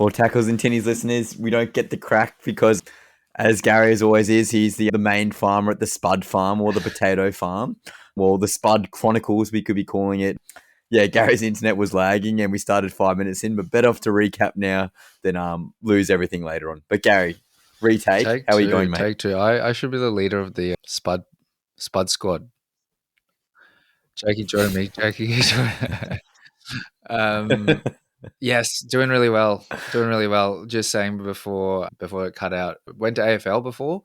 Well, tackles and tinnies listeners, we don't get the crack because, as Gary as always is, he's the main farmer at the Spud Farm or the Potato Farm. Well, the Spud Chronicles, we could be calling it. Yeah, Gary's internet was lagging and we started 5 minutes in, but better off to recap now than lose everything later on. But Gary, retake. How are you going, mate? Take two. I should be the leader of the Spud squad. Jakey joined me. Yes, doing really well. Just saying before it cut out. Went to AFL before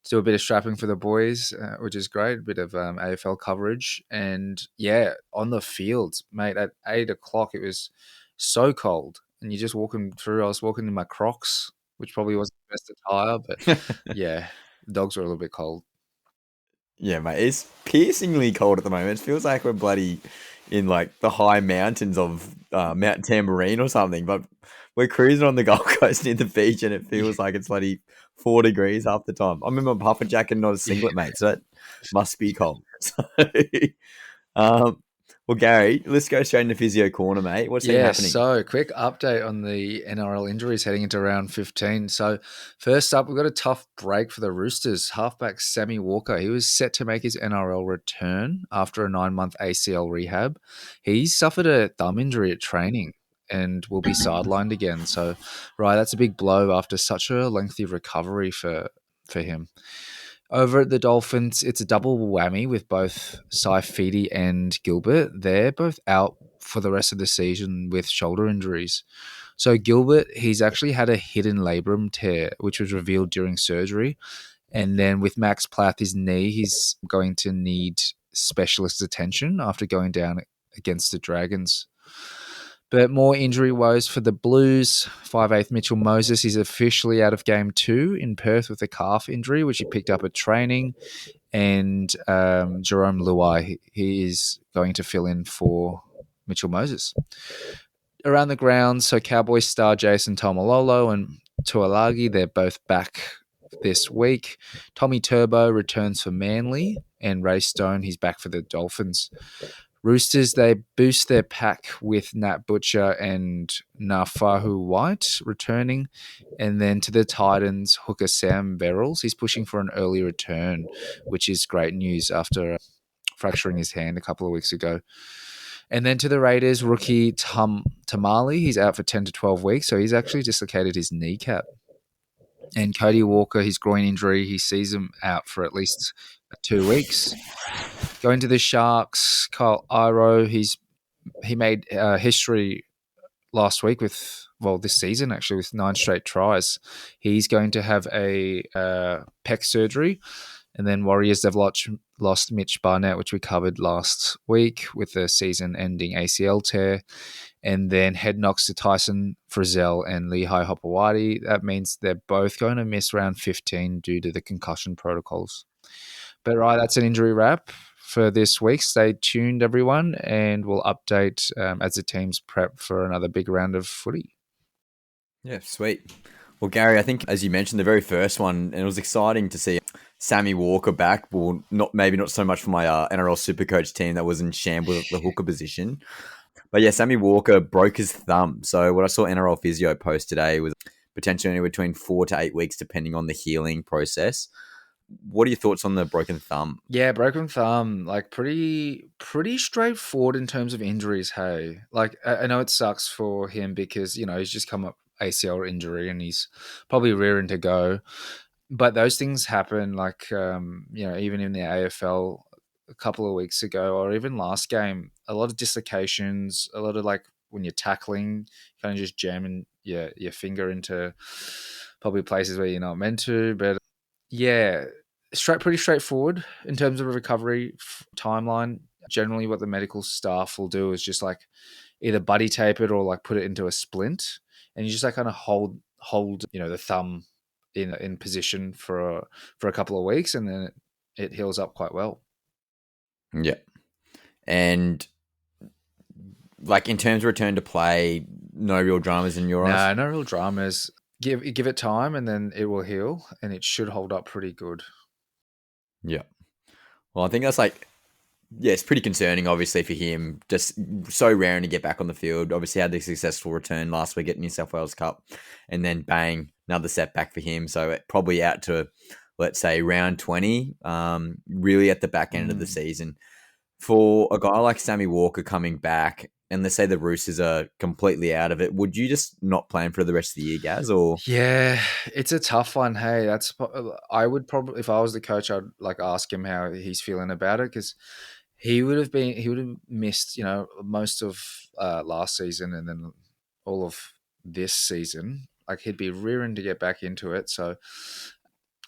to do a bit of strapping for the boys, which is great. A bit of AFL coverage, and yeah, on the field, mate. At 8 o'clock, it was so cold, and you're just walking through. I was walking in my Crocs, which probably wasn't the best attire, but yeah, the dogs were a little bit cold. Yeah, mate, it's piercingly cold at the moment. It feels like we're bloody in like the high mountains of Mount Tambourine or something, but we're cruising on the Gold Coast near the beach and it feels like it's bloody 4 degrees half the time. I'm in my puffer jacket, not a singlet, mate, so that must be cold. So, well, Gary, let's go straight into Physio Corner, mate. What's been happening? So quick update on the NRL injuries heading into round 15. So first up, we've got a tough break for the Roosters. Halfback Sammy Walker, he was set to make his NRL return after a 9-month ACL rehab. He suffered a thumb injury at training and will be sidelined again. So, right, that's a big blow after such a lengthy recovery for him. Over at the Dolphins, it's a double whammy with both Saifidi and Gilbert. They're both out for the rest of the season with shoulder injuries. So Gilbert, he's actually had a hidden labrum tear, which was revealed during surgery. And then with Max Plath, his knee, he's going to need specialist attention after going down against the Dragons. But more injury woes for the Blues. 5'8" Mitchell Moses, he's officially out of game 2 in Perth with a calf injury, which he picked up at training. And Jerome Luai, he is going to fill in for Mitchell Moses. Around the grounds, so Cowboys star Jason Tomalolo and Tuolagi, they're both back this week. Tommy Turbo returns for Manly, and Ray Stone, he's back for the Dolphins. Roosters, they boost their pack with Nat Butcher and Nafahu White returning. And then to the Titans, hooker Sam Verrills, he's pushing for an early return, which is great news after fracturing his hand a couple of weeks ago. And then to the Raiders, rookie Tamali, he's out for 10 to 12 weeks, so he's actually dislocated his kneecap. And Cody Walker, his groin injury, he sees him out for at least 2 weeks. Going to the Sharks, Kyle Iro, he made history last week this season actually with 9 straight tries. He's going to have a pec surgery. And then Warriors, they've lost Mitch Barnett, which we covered last week with the season-ending ACL tear. And then head knocks to Tyson Frizzell and Lehigh Hopewadi. That means they're both going to miss round 15 due to the concussion protocols. But right, that's an injury wrap for this week. Stay tuned, everyone, and we'll update as the teams prep for another big round of footy. Yeah, sweet. Well, Gary, I think, as you mentioned, the very first one, and it was exciting to see Sammy Walker back. Well, maybe not so much for my NRL Supercoach team that was in shambles at the hooker position. But yeah, Sammy Walker broke his thumb. So what I saw NRL Physio post today was potentially anywhere between 4 to 8 weeks, depending on the healing process. What are your thoughts on the broken thumb? Yeah, broken thumb, like pretty straightforward in terms of injuries, hey? Like, I know it sucks for him because, he's just come up ACL injury and he's probably rearing to go. But those things happen, like, even in the AFL a couple of weeks ago or even last game, a lot of dislocations, a lot of, like, when you're tackling, kind of just jamming your finger into probably places where you're not meant to. But yeah, pretty straightforward in terms of a recovery timeline. Generally, what the medical staff will do is just like either buddy tape it or like put it into a splint, and you just like kind of hold the thumb in position for a couple of weeks, and then it heals up quite well. Yeah, and like in terms of return to play, no real dramas in your eyes? No real dramas. Give it time, and then it will heal, and it should hold up pretty good. Yeah. Well, I think that's like Yeah, it's pretty concerning, obviously, for him. Just so raring to get back on the field. Obviously, had the successful return last week at New South Wales Cup, and then bang, another setback for him. So probably out to, let's say, round 20, really at the back end of the season. For a guy like Sammy Walker coming back, and let's say the Roosters are completely out of it, would you just not plan for the rest of the year, Gaz? Or Yeah, it's a tough one. Hey, I would probably, if I was the coach, I'd like ask him how he's feeling about it, because he would have missed, most of last season and then all of this season. Like, he'd be rearing to get back into it. So,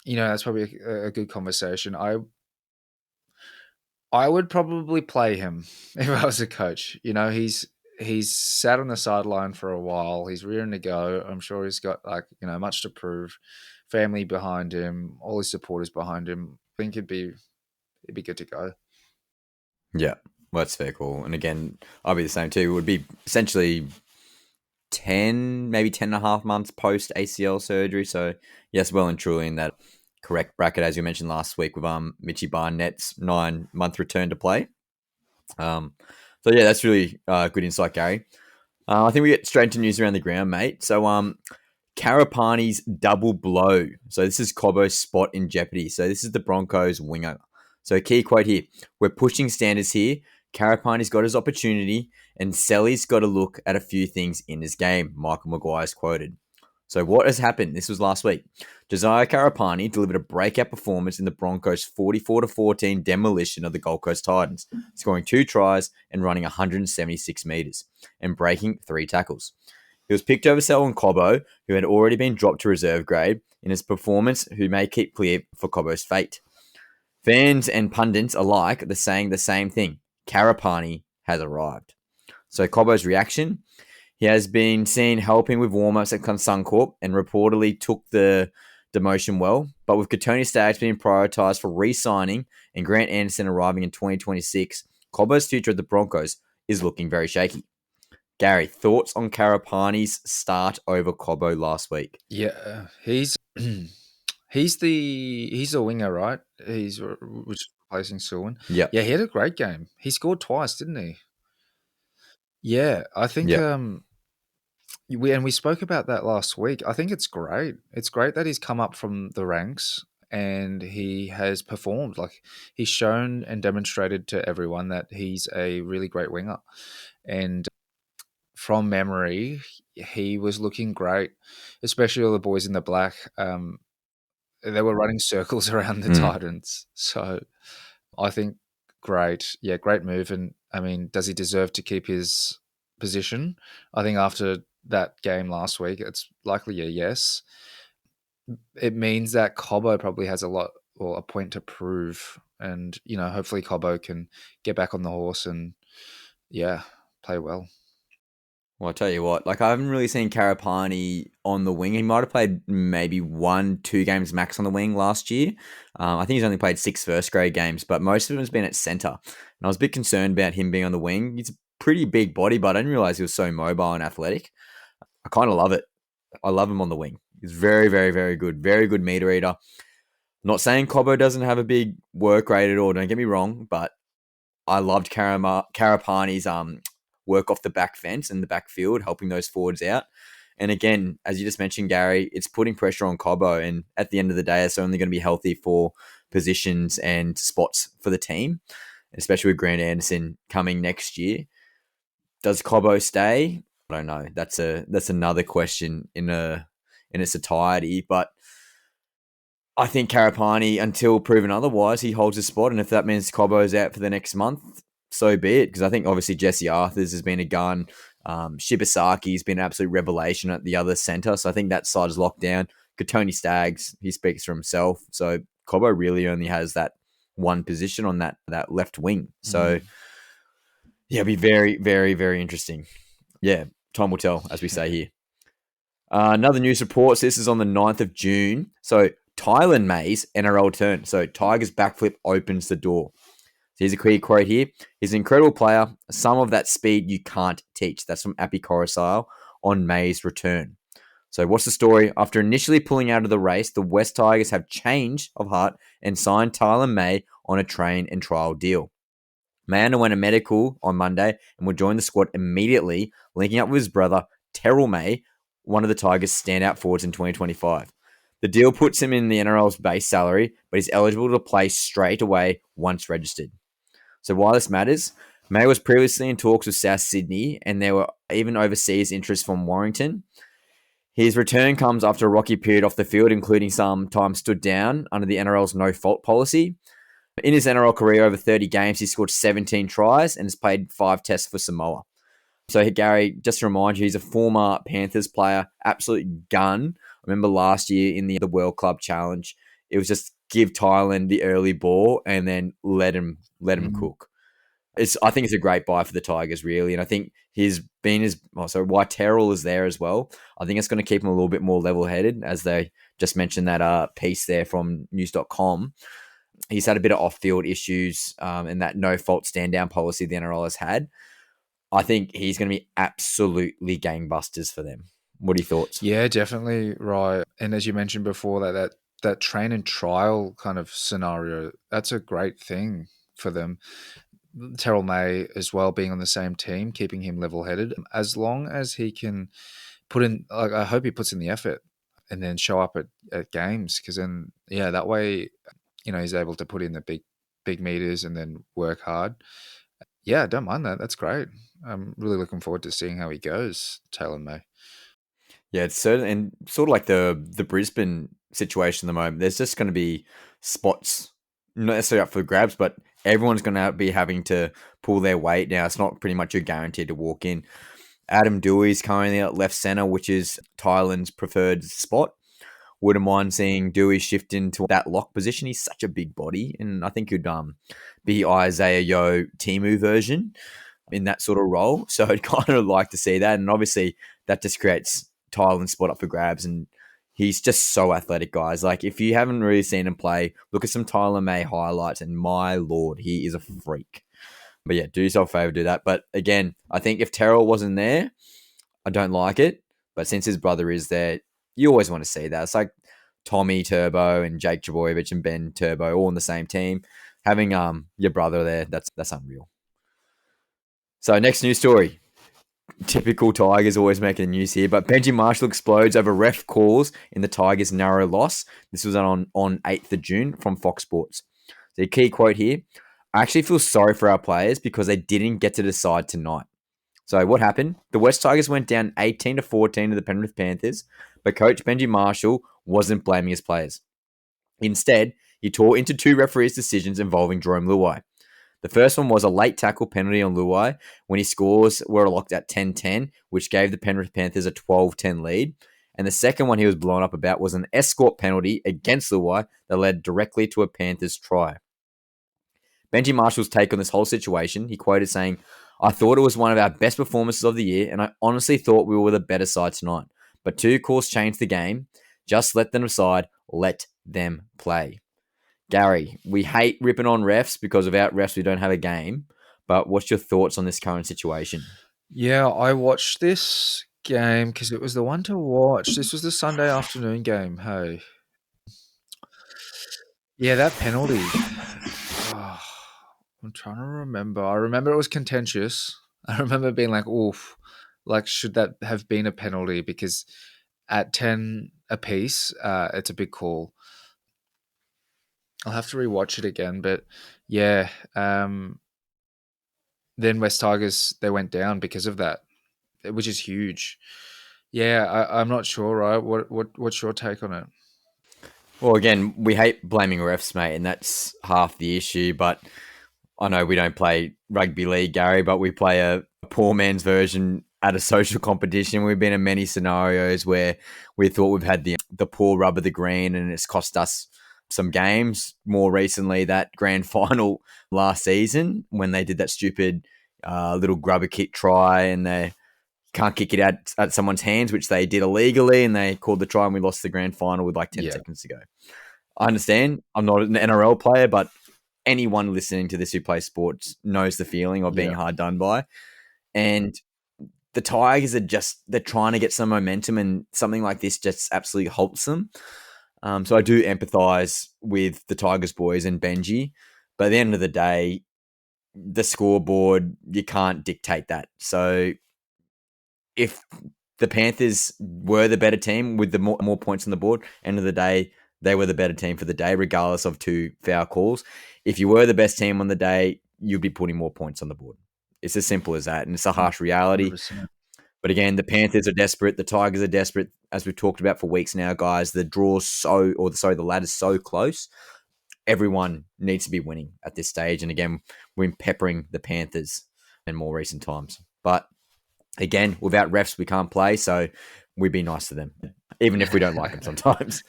that's probably a good conversation. I would probably play him if I was a coach. He's sat on the sideline for a while. He's rearing to go. I'm sure he's got much to prove. Family behind him, all his supporters behind him. I think it'd be good to go. yeah, well, that's fair call. And again, I'll be the same too. It would be essentially 10, maybe 10 and a half months post ACL surgery. So, yes, well and truly in that correct bracket, as you mentioned last week with Mitchy Barnett's 9-month return to play. So, yeah, that's really good insight, Gary. I think we get straight into news around the ground, mate. So, Karapani's double blow. So, this is Cobbo's spot in jeopardy. So, this is the Broncos winger. So, key quote here: "We're pushing standards here. Karapani's got his opportunity, and Selly's got to look at a few things in his game," Michael Maguire's quoted. So what has happened? This was last week. Josiah Karapani delivered a breakout performance in the Broncos' 44-14 demolition of the Gold Coast Titans, scoring 2 tries and running 176 metres and breaking 3 tackles. He was picked over Selwyn Cobbo, who had already been dropped to reserve grade in his performance, who may keep clear for Cobbo's fate. Fans and pundits alike are saying the same thing. Karapani has arrived. So Cobbo's reaction: he has been seen helping with warm-ups at Suncorp and reportedly took the demotion well, but with Katoni Staggs being prioritised for re-signing and Grant Anderson arriving in 2026, Cobbo's future at the Broncos is looking very shaky. Gary, thoughts on Karapani's start over Cobbo last week? Yeah, he's the winger, right? Which is replacing Selwyn. Yep. Yeah, he had a great game. He scored twice, didn't he? Yeah, I think Yep. we spoke about that last week. I think it's great. It's great that he's come up from the ranks and he has performed. Like, he's shown and demonstrated to everyone that he's a really great winger. And from memory, he was looking great, especially all the boys in the black. They were running circles around the Mm. Titans. So I think great. Yeah, great move. And I mean, does he deserve to keep his position? I think after that game last week, it's likely a yes. It means that Cobbo probably has a lot or a point to prove. And, hopefully Cobbo can get back on the horse and, yeah, play well. Well, I'll tell you what, I haven't really seen Karapani on the wing. He might have played maybe 1-2 games max on the wing last year. I think he's only played 6 first grade games, but most of them has been at centre. And I was a bit concerned about him being on the wing. He's a pretty big body, but I didn't realise he was so mobile and athletic. I kind of love it. I love him on the wing. He's very, very, very good. Very good meter eater. Not saying Cobbo doesn't have a big work rate at all, don't get me wrong, but I loved Karapani's work off the back fence and the backfield, helping those forwards out. And again, as you just mentioned, Gary, it's putting pressure on Cobbo. And at the end of the day, it's only going to be healthy for positions and spots for the team, especially with Grant Anderson coming next year. Does Cobbo stay? I don't know. That's another question in its entirety. But I think Karapani, until proven otherwise, he holds his spot. And if that means Cobbo's out for the next month, so be it. Because I think obviously Jesse Arthurs has been a gun. Shibasaki's been an absolute revelation at the other centre. So I think that side is locked down. Katoni Staggs, he speaks for himself. So Cobbo really only has that one position on that left wing. So yeah, it'll be very, very, very interesting. Yeah, time will tell, as we say here. Another news report. So this is on the 9th of June. So Taylan May's NRL turn. So Tigers backflip opens the door. So here's a quick quote here. He's an incredible player. Some of that speed you can't teach. That's from Appy Coruscant on May's return. So what's the story? After initially pulling out of the race, the West Tigers have change of heart and signed Taylan May on a train and trial deal. May underwent a medical on Monday and will join the squad immediately, linking up with his brother, Terrell May, one of the Tigers' standout forwards in 2025. The deal puts him in the NRL's base salary, but he's eligible to play straight away once registered. So why this matters, May was previously in talks with South Sydney, and there were even overseas interests from Warrington. His return comes after a rocky period off the field, including some time stood down under the NRL's no-fault policy. In his NRL career, over 30 games, he scored 17 tries and has played 5 tests for Samoa. So, Gary, just to remind you, he's a former Panthers player, absolute gun. I remember last year in the World Club Challenge, it was just give Taylan the early ball and then let him cook. I think it's a great buy for the Tigers, really. And I think why Terrell is there as well. I think it's going to keep him a little bit more level-headed, as they just mentioned that piece there from news.com. He's had a bit of off-field issues and that no-fault stand-down policy the NRL has had. I think he's going to be absolutely gangbusters for them. What are your thoughts? Yeah, definitely, right. And as you mentioned before, that train and trial kind of scenario, that's a great thing for them. Terrell May as well being on the same team, keeping him level-headed. As long as he can put in, like, I hope he puts in the effort and then show up at games, because then, yeah, that way, he's able to put in the big meters and then work hard. Yeah, I don't mind that. That's great. I'm really looking forward to seeing how he goes, Taylan May. Yeah, it's certainly, and sort of like the Brisbane situation at the moment, there's just going to be spots, not necessarily up for grabs, but everyone's going to be having to pull their weight now. It's not pretty much you're guaranteed to walk in. Adam Dewey's currently at left centre, which is Thailand's preferred spot. Wouldn't mind seeing Dewey shift into that lock position. He's such a big body, and I think he'd be Isaiah Yeo Timu version in that sort of role. So I'd kind of like to see that, and obviously that just creates Thailand's spot up for grabs, and he's just so athletic, guys. Like, if you haven't really seen him play, look at some Taylan May highlights, and my lord, he is a freak. But yeah, do yourself a favor, do that. But again, I think if Terrell wasn't there, I don't like it. But since his brother is there, you always want to see that. It's like Tommy Turbo and Jake Trbojevic and Ben Turbo all on the same team. Having your brother there, that's unreal. So next news story. Typical Tigers always making the news here, but Benji Marshall explodes over ref calls in the Tigers' narrow loss. This was on 8th of June from Fox Sports. The key quote here, I actually feel sorry for our players because they didn't get to decide tonight. So what happened? The West Tigers went down 18-14 to the Penrith Panthers, but coach Benji Marshall wasn't blaming his players. Instead, he tore into 2 referees' decisions involving Jerome Luai. The first one was a late tackle penalty on Luai when his scores were locked at 10-10, which gave the Penrith Panthers a 12-10 lead. And the second one he was blown up about was an escort penalty against Luai that led directly to a Panthers try. Benji Marshall's take on this whole situation, he quoted saying, I thought it was one of our best performances of the year, and I honestly thought we were the better side tonight. But 2 calls changed the game. Just let them decide. Let them play. Gary, we hate ripping on refs because without refs, we don't have a game. But what's your thoughts on this current situation? Yeah, I watched this game because it was the one to watch. This was the Sunday afternoon game. Hey. Yeah, that penalty. Oh, I'm trying to remember. I remember it was contentious. I remember being like, oof, like, should that have been a penalty? Because at 10 apiece, it's a big call. I'll have to rewatch it again, but yeah. Then West Tigers, they went down because of that, which is huge. Yeah, I'm not sure, right? What's your take on it? Well, again, we hate blaming refs, mate, and that's half the issue. But I know we don't play rugby league, Gary, but we play a poor man's version at a social competition. We've been in many scenarios where we thought we've had the poor rub of the green, and it's cost us some games. More recently, that grand final last season when they did that stupid little grubber kick try and they can't kick it out at someone's hands, which they did illegally, and they called the try and we lost the grand final with like 10 seconds to go. I understand. I'm not an NRL player, but anyone listening to this who plays sports knows the feeling of being hard done by. And the Tigers they're trying to get some momentum, and something like this just absolutely halts them. So I do empathise with the Tigers boys and Benji. But at the end of the day, the scoreboard, you can't dictate that. So if the Panthers were the better team with the more points on the board, end of the day, they were the better team for the day, regardless of 2 foul calls. If you were the best team on the day, you'd be putting more points on the board. It's as simple as that. And it's a harsh reality. 100%. But again, the Panthers are desperate. The Tigers are desperate. As we've talked about for weeks now, guys, the ladder's so close. Everyone needs to be winning at this stage. And again, we're peppering the Panthers in more recent times. But again, without refs, we can't play. So we'd be nice to them, even if we don't like them sometimes.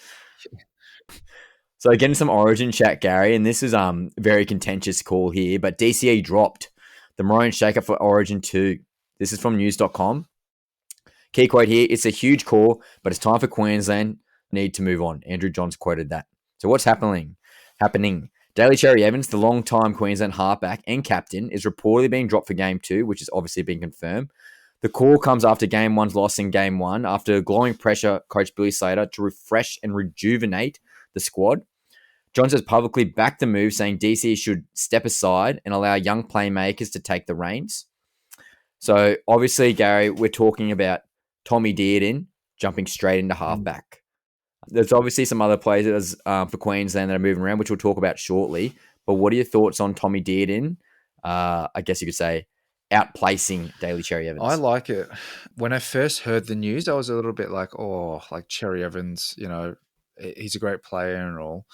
So getting some Origin chat, Gary, and this is very contentious call here, but DCE dropped the Maroon Shaker for Origin 2. This is from news.com. Key quote here, it's a huge call, but it's time for Queensland need to move on. Andrew Johns quoted that. So what's happening? Daly Cherry Evans, the long-time Queensland halfback and captain, is reportedly being dropped for Game 2, which has obviously been confirmed. The call comes after Game 1's loss in Game 1, after glowing pressure coach Billy Slater to refresh and rejuvenate the squad. Johns has publicly backed the move, saying DC should step aside and allow young playmakers to take the reins. So obviously, Gary, we're talking about Tommy Dearden jumping straight into halfback. There's obviously some other players for Queensland that are moving around, which we'll talk about shortly. But what are your thoughts on Tommy Dearden? I guess you could say outplacing Daly Cherry Evans. I like it. When I first heard the news, I was a little bit like, Cherry Evans, he's a great player and all.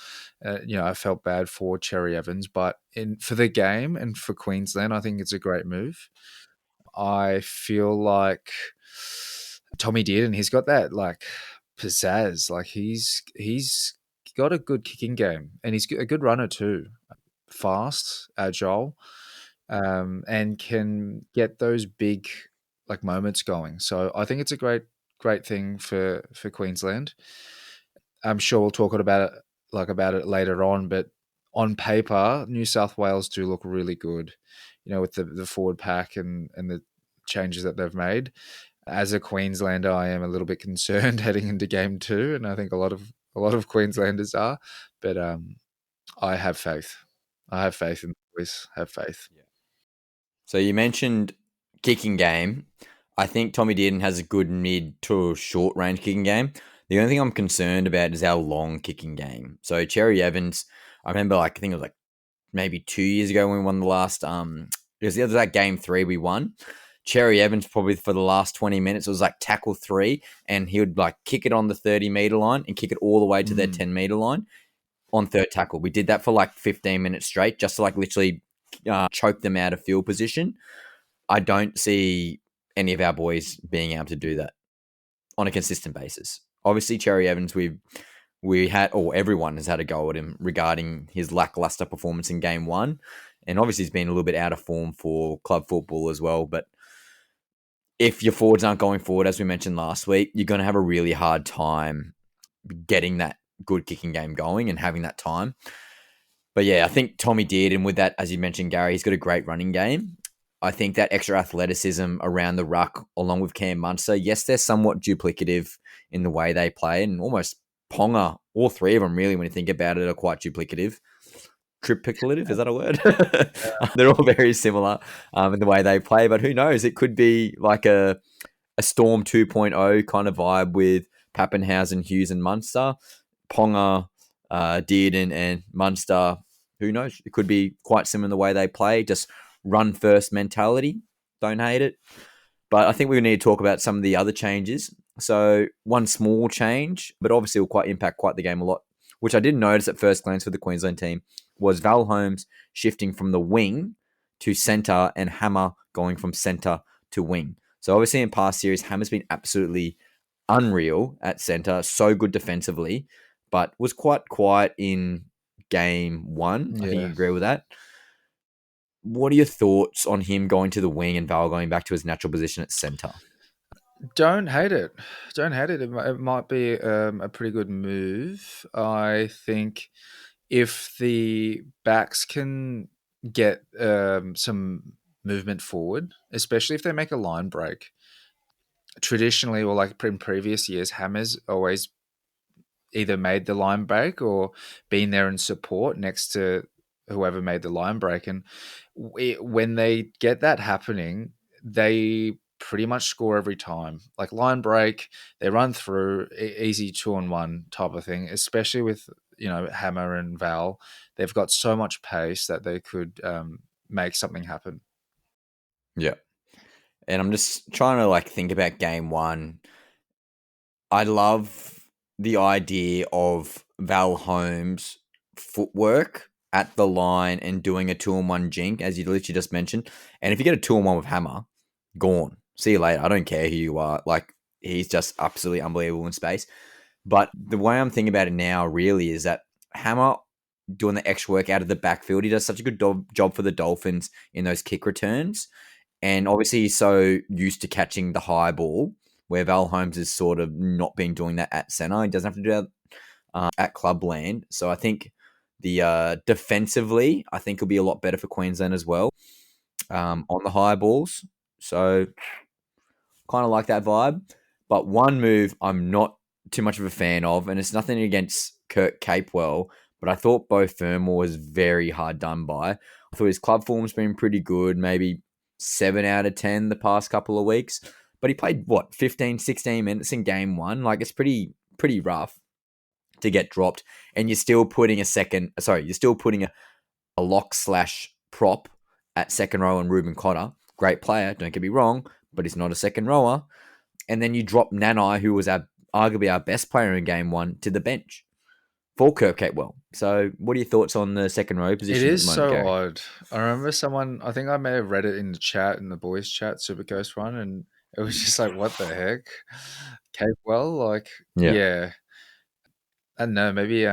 I felt bad for Cherry Evans, but for the game and for Queensland, I think it's a great move. I feel like Tommy Dearden, he's got that like pizzazz. Like he's got a good kicking game, and he's a good runner too. Fast, agile, and can get those big like moments going. So I think it's a great thing for Queensland. I'm sure we'll talk about it later on, but on paper, New South Wales do look really good, with the forward pack and the changes that they've made. As a Queenslander, I am a little bit concerned heading into Game 2, and I think a lot of Queenslanders are. But I have faith. I have faith in the boys. Have faith. Yeah. So you mentioned kicking game. I think Tommy Dearden has a good mid to short range kicking game. The only thing I'm concerned about is our long kicking game. So Cherry Evans, I remember I think it was maybe 2 years ago when we won the last it was that Game 3 we won. Cherry Evans probably for the last 20 minutes, it was tackle 3, and he would kick it on the 30-meter line and kick it all the way to their 10-meter line on third tackle. We did that for 15 minutes straight just to literally choke them out of field position. I don't see any of our boys being able to do that on a consistent basis. Obviously, Cherry Evans, everyone has had a go at him regarding his lackluster performance in Game 1. And obviously he's been a little bit out of form for club football as well. But if your forwards aren't going forward, as we mentioned last week, you're going to have a really hard time getting that good kicking game going and having that time. But yeah, I think Tommy Dearden with that, as you mentioned, Gary, he's got a great running game. I think that extra athleticism around the ruck, along with Cam Munster, yes, they're somewhat duplicative in the way they play, and almost Ponga, all three of them really, when you think about it, are quite duplicative. Triplicative, is that a word? They're all very similar in the way they play, but who knows? It could be like a Storm 2.0 kind of vibe with Pappenhausen, Hughes, and Munster. Ponga, Dearden, and Munster, who knows? It could be quite similar in the way they play, just run-first mentality. Don't hate it. But I think we need to talk about some of the other changes. So one small change, but obviously will impact the game a lot, which I didn't notice at first glance for the Queensland team, was Val Holmes shifting from the wing to centre and Hammer going from centre to wing. So obviously in past series, Hammer's been absolutely unreal at centre, so good defensively, but was quite quiet in Game 1. I think you agree with that. What are your thoughts on him going to the wing and Val going back to his natural position at centre? Don't hate it. It might be a pretty good move. I think if the backs can get some movement forward, especially if they make a line break, traditionally or in previous years, Hammer's always either made the line break or been there in support next to whoever made the line break. And when they get that happening, they pretty much score every time. Like line break, they run through, easy 2-on-1 type of thing, especially with, Hammer and Val. They've got so much pace that they could make something happen. Yeah. And I'm just trying to like think about game one. I love the idea of Val Holmes' footwork at the line and doing a 2-on-1 jink, as you literally just mentioned. And if you get a 2-on-1 with Hammer, gone. See you later. I don't care who you are. Like, he's just absolutely unbelievable in space. But the way I'm thinking about it now really is that Hammer doing the extra work out of the backfield, he does such a good job for the Dolphins in those kick returns. And obviously he's so used to catching the high ball, where Val Holmes is sort of not been doing that at center. He doesn't have to do that at clubland. So I think the defensively, I think will be a lot better for Queensland as well on the high balls. So kind of like that vibe. But one move I'm not too much of a fan of, and it's nothing against Kurt Capewell, but I thought Beau Fermor was very hard done by. I thought his club form's been pretty good, maybe 7 out of 10 the past couple of weeks. But he played, 15, 16 minutes in game one? Like, it's pretty rough to get dropped. And you're still putting a lock/prop at second row and Ruben Cotter. Great player, don't get me wrong, but he's not a second rower. And then you drop Nanai, who was arguably our best player in game one, to the bench for Kirk Capewell. So what are your thoughts on the second row position? It is so odd. I remember I think I may have read it in the chat, in the boys chat, Super Ghost one, and it was just like, what the heck? Capewell, like, yeah. I don't know, maybe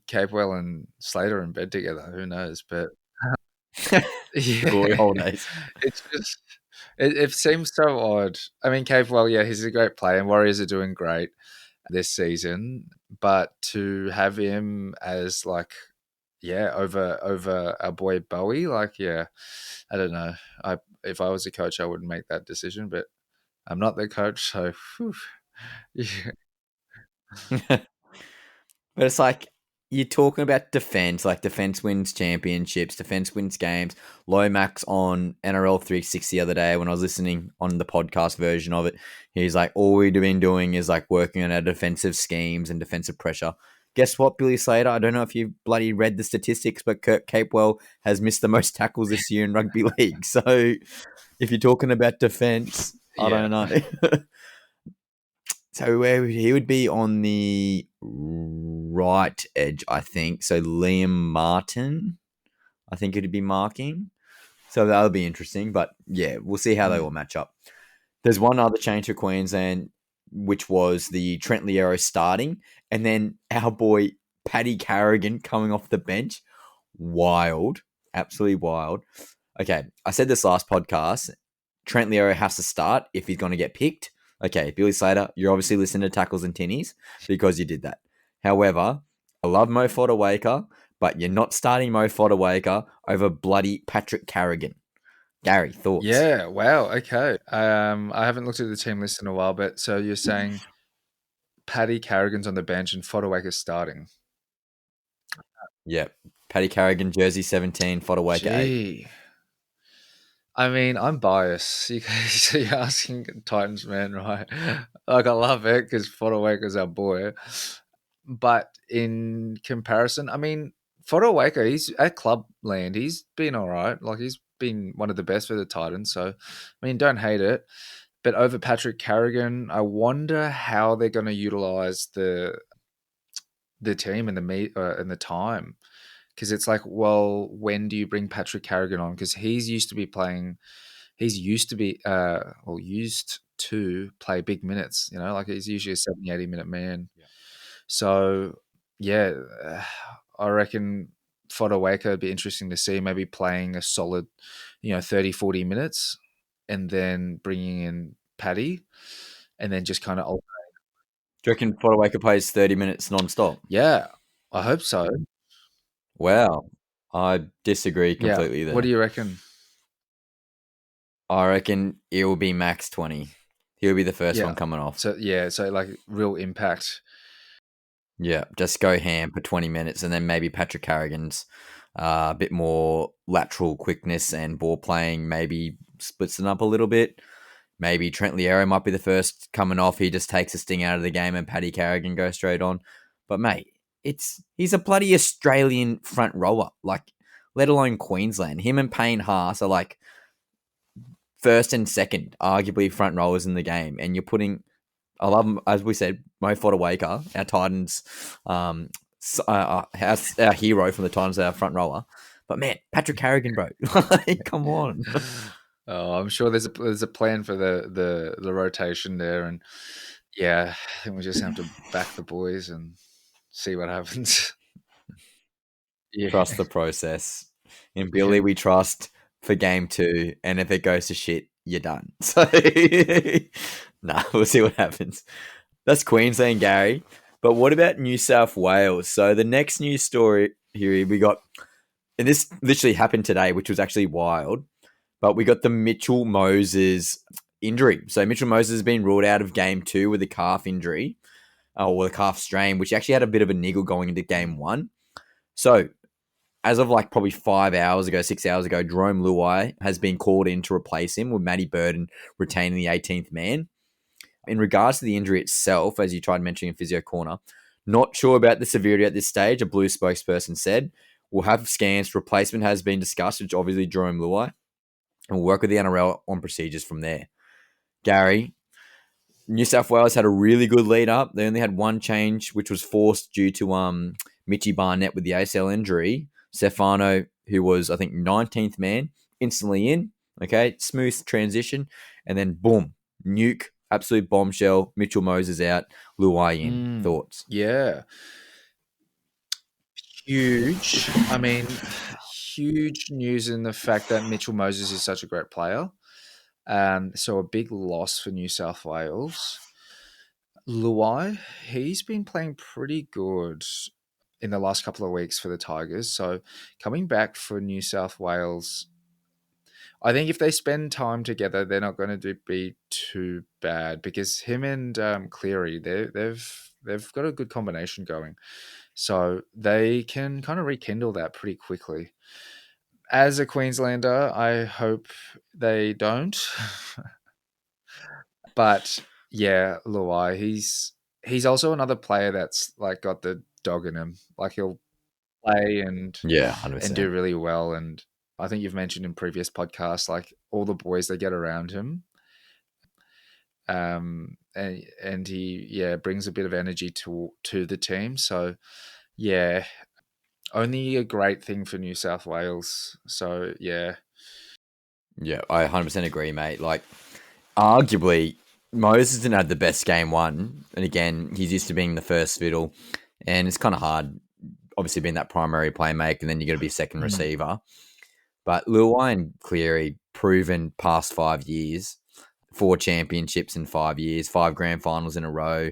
Capewell and Slater in bed together, who knows? But Glory hole days. It's just it seems so odd. I mean, Capewell, yeah, he's a great player, and Warriors are doing great this season, but to have him as like, over our boy Bowie, like, yeah, I don't know. If I was a coach, I wouldn't make that decision, but I'm not the coach, so yeah. But it's like, you're talking about defense, like defense wins championships, defense wins games. Lomax on NRL 360 the other day when I was listening on the podcast version of it, he's like, all we've been doing is like working on our defensive schemes and defensive pressure. Guess what, Billy Slater? I don't know if you bloody read the statistics, but Kurt Capewell has missed the most tackles this year in rugby league. So if you're talking about defense, I don't know. So where he would be on the right edge, I think. So Liam Martin, I think it'd be marking. So that'll be interesting. But yeah, we'll see how they all match up. There's one other change for Queensland, which was the Trent Loiero starting, and then our boy Paddy Carrigan coming off the bench. Wild, absolutely wild. Okay, I said this last podcast. Trent Loiero has to start if he's going to get picked. Okay, Billy Slater, you're obviously listening to Tackles and Tinnies because you did that. However, I love Mo Fodawaker, but you're not starting Mo Fodawaker over bloody Patrick Carrigan. Gary, thoughts? Yeah, wow, okay. I haven't looked at the team list in a while, but so you're saying Paddy Carrigan's on the bench and Fodawaker's starting? Yeah, Paddy Carrigan, jersey 17, Fodawaker 8. Gee. I mean, I'm biased. You're asking Titans man, right? Like, I love it because Fodawaker's our boy. But in comparison, I mean, Fodawaker, he's at Clubland. He's been all right. Like, he's been one of the best for the Titans. So, I mean, don't hate it. But over Patrick Carrigan, I wonder how they're going to utilize the team and the time. Because it's like, well, when do you bring Patrick Carrigan on? Because he's used to play big minutes, like he's usually a 70, 80-minute man. Yeah. So, yeah, I reckon Fodawaker would be interesting to see, maybe playing a solid, 30, 40 minutes and then bringing in Paddy and then just kind of alternate. Do you reckon Fodawaker plays 30 minutes non-stop? Yeah, I hope so. Wow. I disagree completely there. What do you reckon? I reckon it will be max 20. He'll be the first one coming off. So like real impact. Yeah, just go ham for 20 minutes and then maybe Patrick Carrigan's a bit more lateral quickness and ball playing, maybe splits it up a little bit. Maybe Trent Liero might be the first coming off. He just takes a sting out of the game and Paddy Carrigan goes straight on. But mate, he's a bloody Australian front rower, like let alone Queensland. Him and Payne Haas are like first and second, arguably front rowers in the game. And you're putting, I love him, as we said, Mo Fodawaker, our Titans, our hero from the Titans, our front rower. But man, Patrick Carrigan, bro, come on. Oh, I'm sure there's a plan for the rotation there, and yeah, I think we just have to back the boys and see what happens. Yeah, Trust the process. In Billy, we trust for game 2, and if it goes to shit, you're done. So, we'll see what happens. That's Queensland, Gary. But what about New South Wales? So the next news story here we got, and this literally happened today, which was actually wild. But we got the Mitchell Moses injury. So Mitchell Moses has been ruled out of game 2 with a calf injury, or a calf strain, which actually had a bit of a niggle going into game 1. So as of like probably 6 hours ago, Jerome Luai has been called in to replace him with Matty Burden retaining the 18th man. In regards to the injury itself, as you tried mentioning in Physio Corner, not sure about the severity at this stage, a Blue spokesperson said. We'll have scans. Replacement has been discussed, which obviously Jerome Luai, and we'll work with the NRL on procedures from there. Gary, New South Wales had a really good lead up. They only had one change, which was forced due to Mitchy Barnett with the ACL injury. Stefano, who was, I think, 19th man, instantly in. Okay, smooth transition. And then, boom, nuke, absolute bombshell. Mitchell Moses out, Luai in. Thoughts? Yeah. Huge. I mean, huge news in the fact that Mitchell Moses is such a great player. So a big loss for New South Wales. Luai, he's been playing pretty good in the last couple of weeks for the Tigers. So coming back for New South Wales, I think if they spend time together, they're not going to be too bad because him and Cleary, they've got a good combination going, so they can kind of rekindle that pretty quickly. As a Queenslander, I hope they don't, but yeah, Luai, he's also another player that's like got the dog in him. Like he'll play Yeah, and do 100%. really well. And I think you've mentioned in previous podcasts, like all the boys that get around him. And he brings a bit of energy to the team. So yeah, only a great thing for New South Wales. So yeah. Yeah, I 100% agree, mate. Like, arguably, Moses didn't have the best game 1. And again, he's used to being the first fiddle. And it's kind of hard, obviously, being that primary playmaker, and then you got to be second receiver. But Luai and Cleary, proven past 5 years, 4 championships in 5 years, 5 grand finals in a row.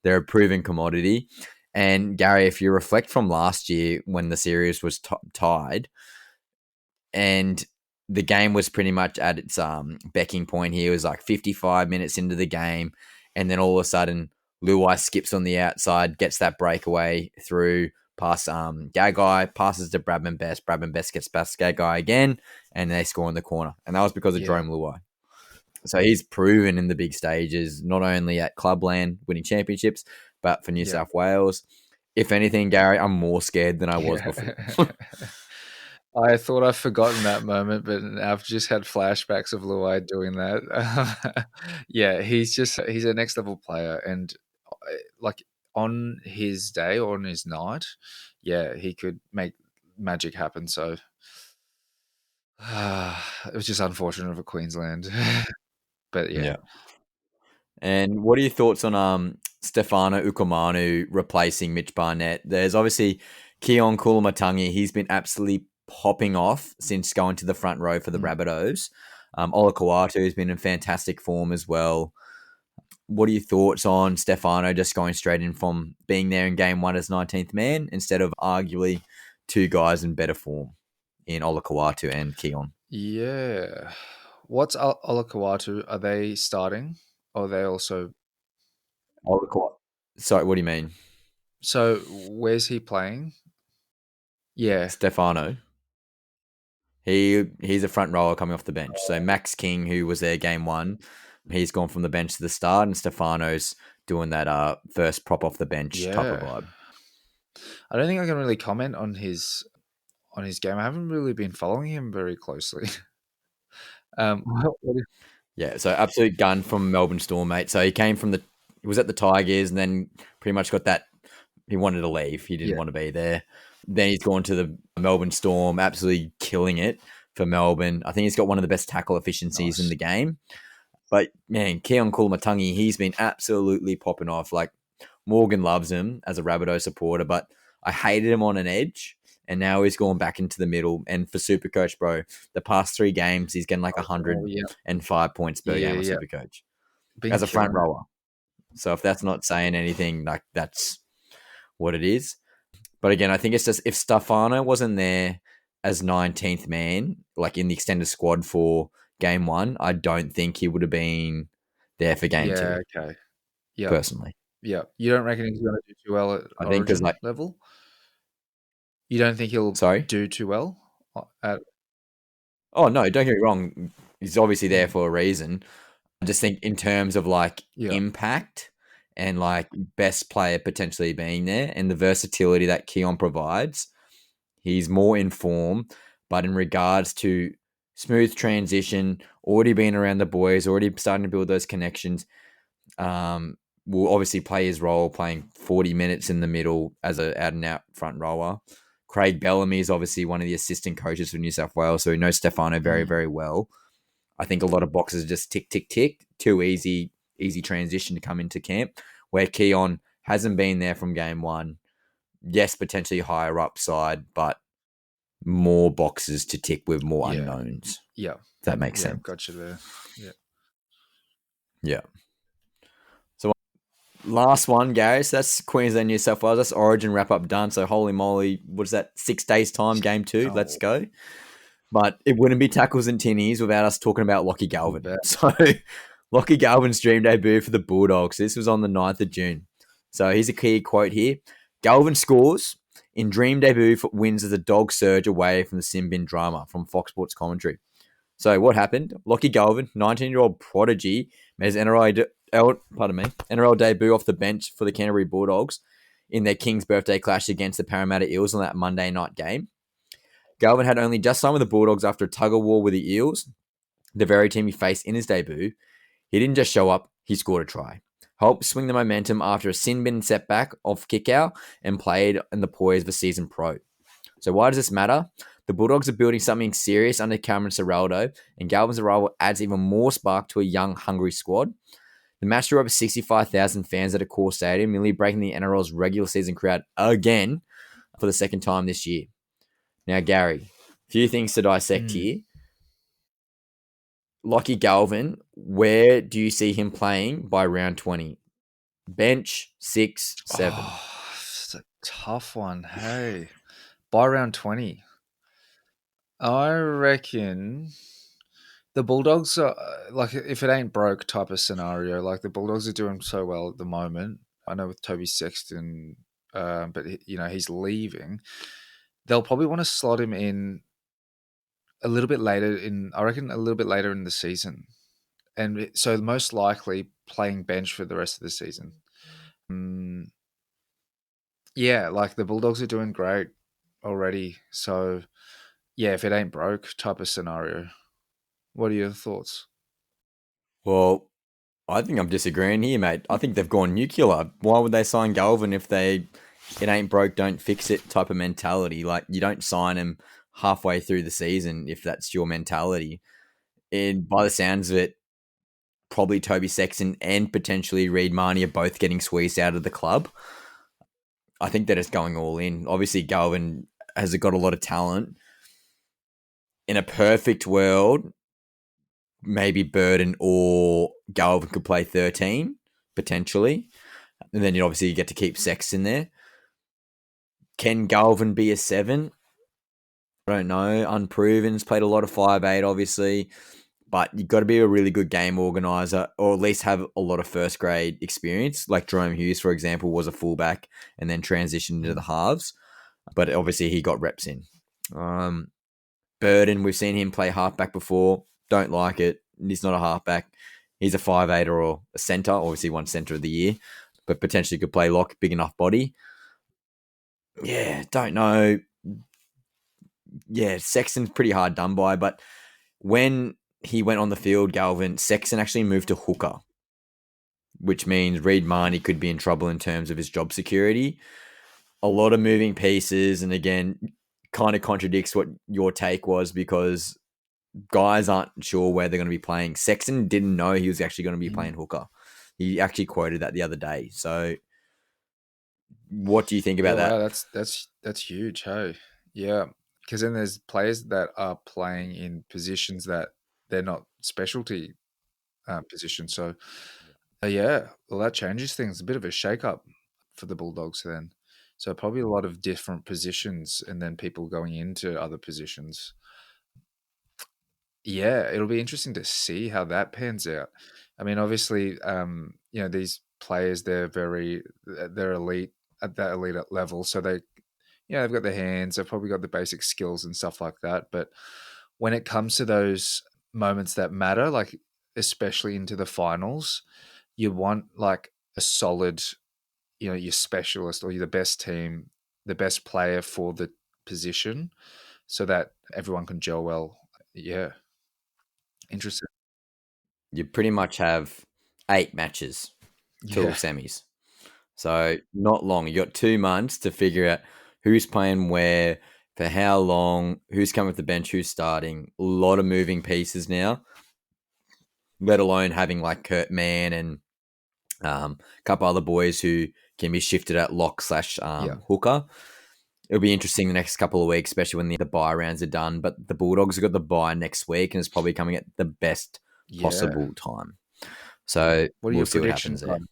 They're a proven commodity. And Gary, if you reflect from last year when the series was tied, and the game was pretty much at its becking point here, it was like 55 minutes into the game, and then all of a sudden, Luai skips on the outside, gets that breakaway through past Gagai, passes to Bradman Best. Bradman Best gets past Gagai again, and they score in the corner. And that was because of Jerome Luai. So he's proven in the big stages, not only at Clubland winning championships, but for New South Wales. If anything, Gary, I'm more scared than I was before. I thought I've forgotten that moment, but I've just had flashbacks of Luai doing that. Yeah, he's a next level player, and like on his day or on his night, yeah, he could make magic happen. So it was just unfortunate for Queensland, but yeah. Yeah. And what are your thoughts on Stefano Ukomanu replacing Mitch Barnett? There's obviously Keon Kulamatangi. He's been absolutely popping off since going to the front row for the Rabbitohs. Ola Kawatu has been in fantastic form as well. What are your thoughts on Stefano just going straight in from being there in game 1 as 19th man instead of arguably 2 guys in better form in Ola Kawatu and Keon? Yeah. What's Olakawatu? Are they starting? Or are they also... Ola Kawatu. Sorry, what do you mean? So where's he playing? Yeah. Stefano. He's a front rower coming off the bench. So Max King, who was there game one, he's gone from the bench to the start, and Stefano's doing that first prop off the bench type of Yeah. vibe. I don't think I can really comment on his game. I haven't really been following him very closely. What Yeah, so absolute gun from Melbourne Storm, mate. So he was at the Tigers, and then pretty much got that. He wanted to leave. He didn't Yeah. want to be there. Then he's gone to the Melbourne Storm, absolutely killing it for Melbourne. I think he's got one of the best tackle efficiencies in Nice. the game. But man, Keon Kulumatangi, he's been absolutely popping off. Like Morgan loves him as a Rabbitoh supporter, but I hated him on an edge, and now he's gone back into the middle. And for Supercoach, bro, the past 3 games he's getting like Oh, yeah. 105 points per Yeah, game on yeah. Supercoach Been as a front killing it. rower. So if that's not saying anything, like that's what it is. But again, I think it's just if Stefano wasn't there as 19th man, like in the extended squad for game 1, I don't think he would have been there for game 2, Okay. Yeah. personally. Yeah. You don't reckon he's going to do too well at I think because, Origin like, level? You don't think he'll sorry? do too well at? Oh, no, don't get me wrong. He's obviously there Mm. for a reason. I just think in terms of like Yeah. impact and like best player potentially being there and the versatility that Keon provides, he's more in form. But in regards to smooth transition, already being around the boys, already starting to build those connections, will obviously play his role playing 40 minutes in the middle as a out and out front rower. Craig Bellamy is obviously one of the assistant coaches for New South Wales, so he knows Stefano very, very well. I think a lot of boxes are just tick, tick, tick. Too easy transition to come into camp. Where Keon hasn't been there from game 1. Yes, potentially higher upside, but more boxes to tick with more Yeah. unknowns. Yeah. If that makes Yeah. sense. Gotcha there. Yeah. Yeah. So last one, Gary. So that's Queensland, New South Wales. That's Origin wrap up done. So holy moly, what is that? 6 days time, game 2. Oh, Let's go. But it wouldn't be tackles and tinnies without us talking about Lockie Galvin. bet. So Lockie Galvin's dream debut for the Bulldogs. This was on the 9th of June. So here's a key quote here. Galvin scores in dream debut for wins as the Dogs surge away from the Simbin drama from Fox Sports commentary. So what happened? Lockie Galvin, 19-year-old prodigy, made his NRL debut off the bench for the Canterbury Bulldogs in their King's birthday clash against the Parramatta Eels on that Monday night game. Galvin had only just signed with the Bulldogs after a tug-of-war with the Eels, the very team he faced in his debut. He didn't just show up, he scored a try. Helped swing the momentum after a sin bin setback off kick-out and played in the poise of a seasoned pro. So why does this matter? The Bulldogs are building something serious under Cameron Ciraldo, and Galvin's arrival adds even more spark to a young, hungry squad. The match drew over 65,000 fans at a core stadium, nearly breaking the NRL's regular season crowd again for the second time this year. Now, Gary, a few things to dissect here. Lockie Galvin, where do you see him playing by round 20? Bench, 6, 7. Oh, it's a tough one. Hey, by round 20, I reckon the Bulldogs are like if it ain't broke type of scenario. Like the Bulldogs are doing so well at the moment. I know with Toby Sexton, but he's leaving. They'll probably want to slot him in a little bit later I reckon a little bit later in the season. And so most likely playing bench for the rest of the season. Yeah, like the Bulldogs are doing great already. So yeah, if it ain't broke type of scenario. What are your thoughts? Well, I think I'm disagreeing here, mate. I think they've gone nuclear. Why would they sign Galvin if it ain't broke, don't fix it type of mentality? Like, you don't sign him halfway through the season if that's your mentality. And by the sounds of it, probably Toby Sexton and potentially Reid Marnie are both getting squeezed out of the club. I think that it's going all in. Obviously, Galvin has got a lot of talent. In a perfect world, maybe Burden or Galvin could play 13, potentially. And then you obviously get to keep Sexton there. Can Galvin be a 7? I don't know. Unproven. He's played a lot of 5'8", obviously. But you've got to be a really good game organizer or at least have a lot of first grade experience. Like Jerome Hughes, for example, was a fullback and then transitioned into the halves. but obviously he got reps in. Burden, we've seen him play halfback before. Don't like it. He's not a halfback. He's a 5'8" or a centre. Obviously, won centre of the year, but potentially could play lock, big enough body. Yeah, don't know. Yeah, Sexton's pretty hard done by, but when he went on the field, Galvin, Sexton actually moved to hooker, which means Reid Marnie could be in trouble in terms of his job security. A lot of moving pieces, and again, kind of contradicts what your take was because guys aren't sure where they're going to be playing. Sexton didn't know he was actually going to be playing hooker. He actually quoted that the other day. So, what do you think about that? Wow, that's huge. Hey, yeah, because then there's players that are playing in positions that they're not specialty positions. So, yeah, well, that changes things. A bit of a shake-up for the Bulldogs then. So probably a lot of different positions, and then people going into other positions. Yeah, it'll be interesting to see how that pans out. I mean, obviously, these players they're elite at that elite level, so they've got their hands, they've probably got the basic skills and stuff like that. But when it comes to those moments that matter, like especially into the finals, you want like a solid, your specialist or you're the best team, the best player for the position, so that everyone can gel well. Yeah, interesting. You pretty much have 8 matches till Yeah. semis. So, not long. You got 2 months to figure out who's playing where, for how long, who's coming with the bench, who's starting. A lot of moving pieces now, let alone having like Kurt Mann and a couple other boys who can be shifted at lock slash Yeah. hooker. It'll be interesting the next couple of weeks, especially when the bye rounds are done. But the Bulldogs have got the bye next week, and it's probably coming at the best Yeah. possible time. So What are we'll your see what happens predictions there. on?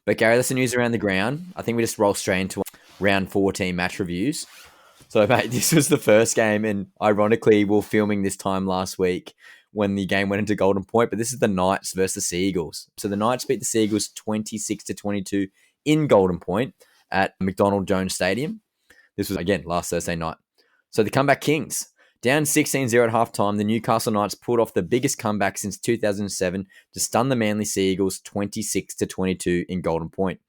But Gary, that's the news around the ground. I think we just roll straight into round 14 match reviews. So, mate, this was the first game, and ironically, we were filming this time last week when the game went into Golden Point. But this is the Knights versus the Seagulls. So the Knights beat the Seagulls 26-22 in Golden Point at McDonald Jones Stadium. This was, again, last Thursday night. So the comeback Kings. Down 16-0 at halftime, the Newcastle Knights pulled off the biggest comeback since 2007 to stun the Manly Seagulls 26-22 in Golden Point.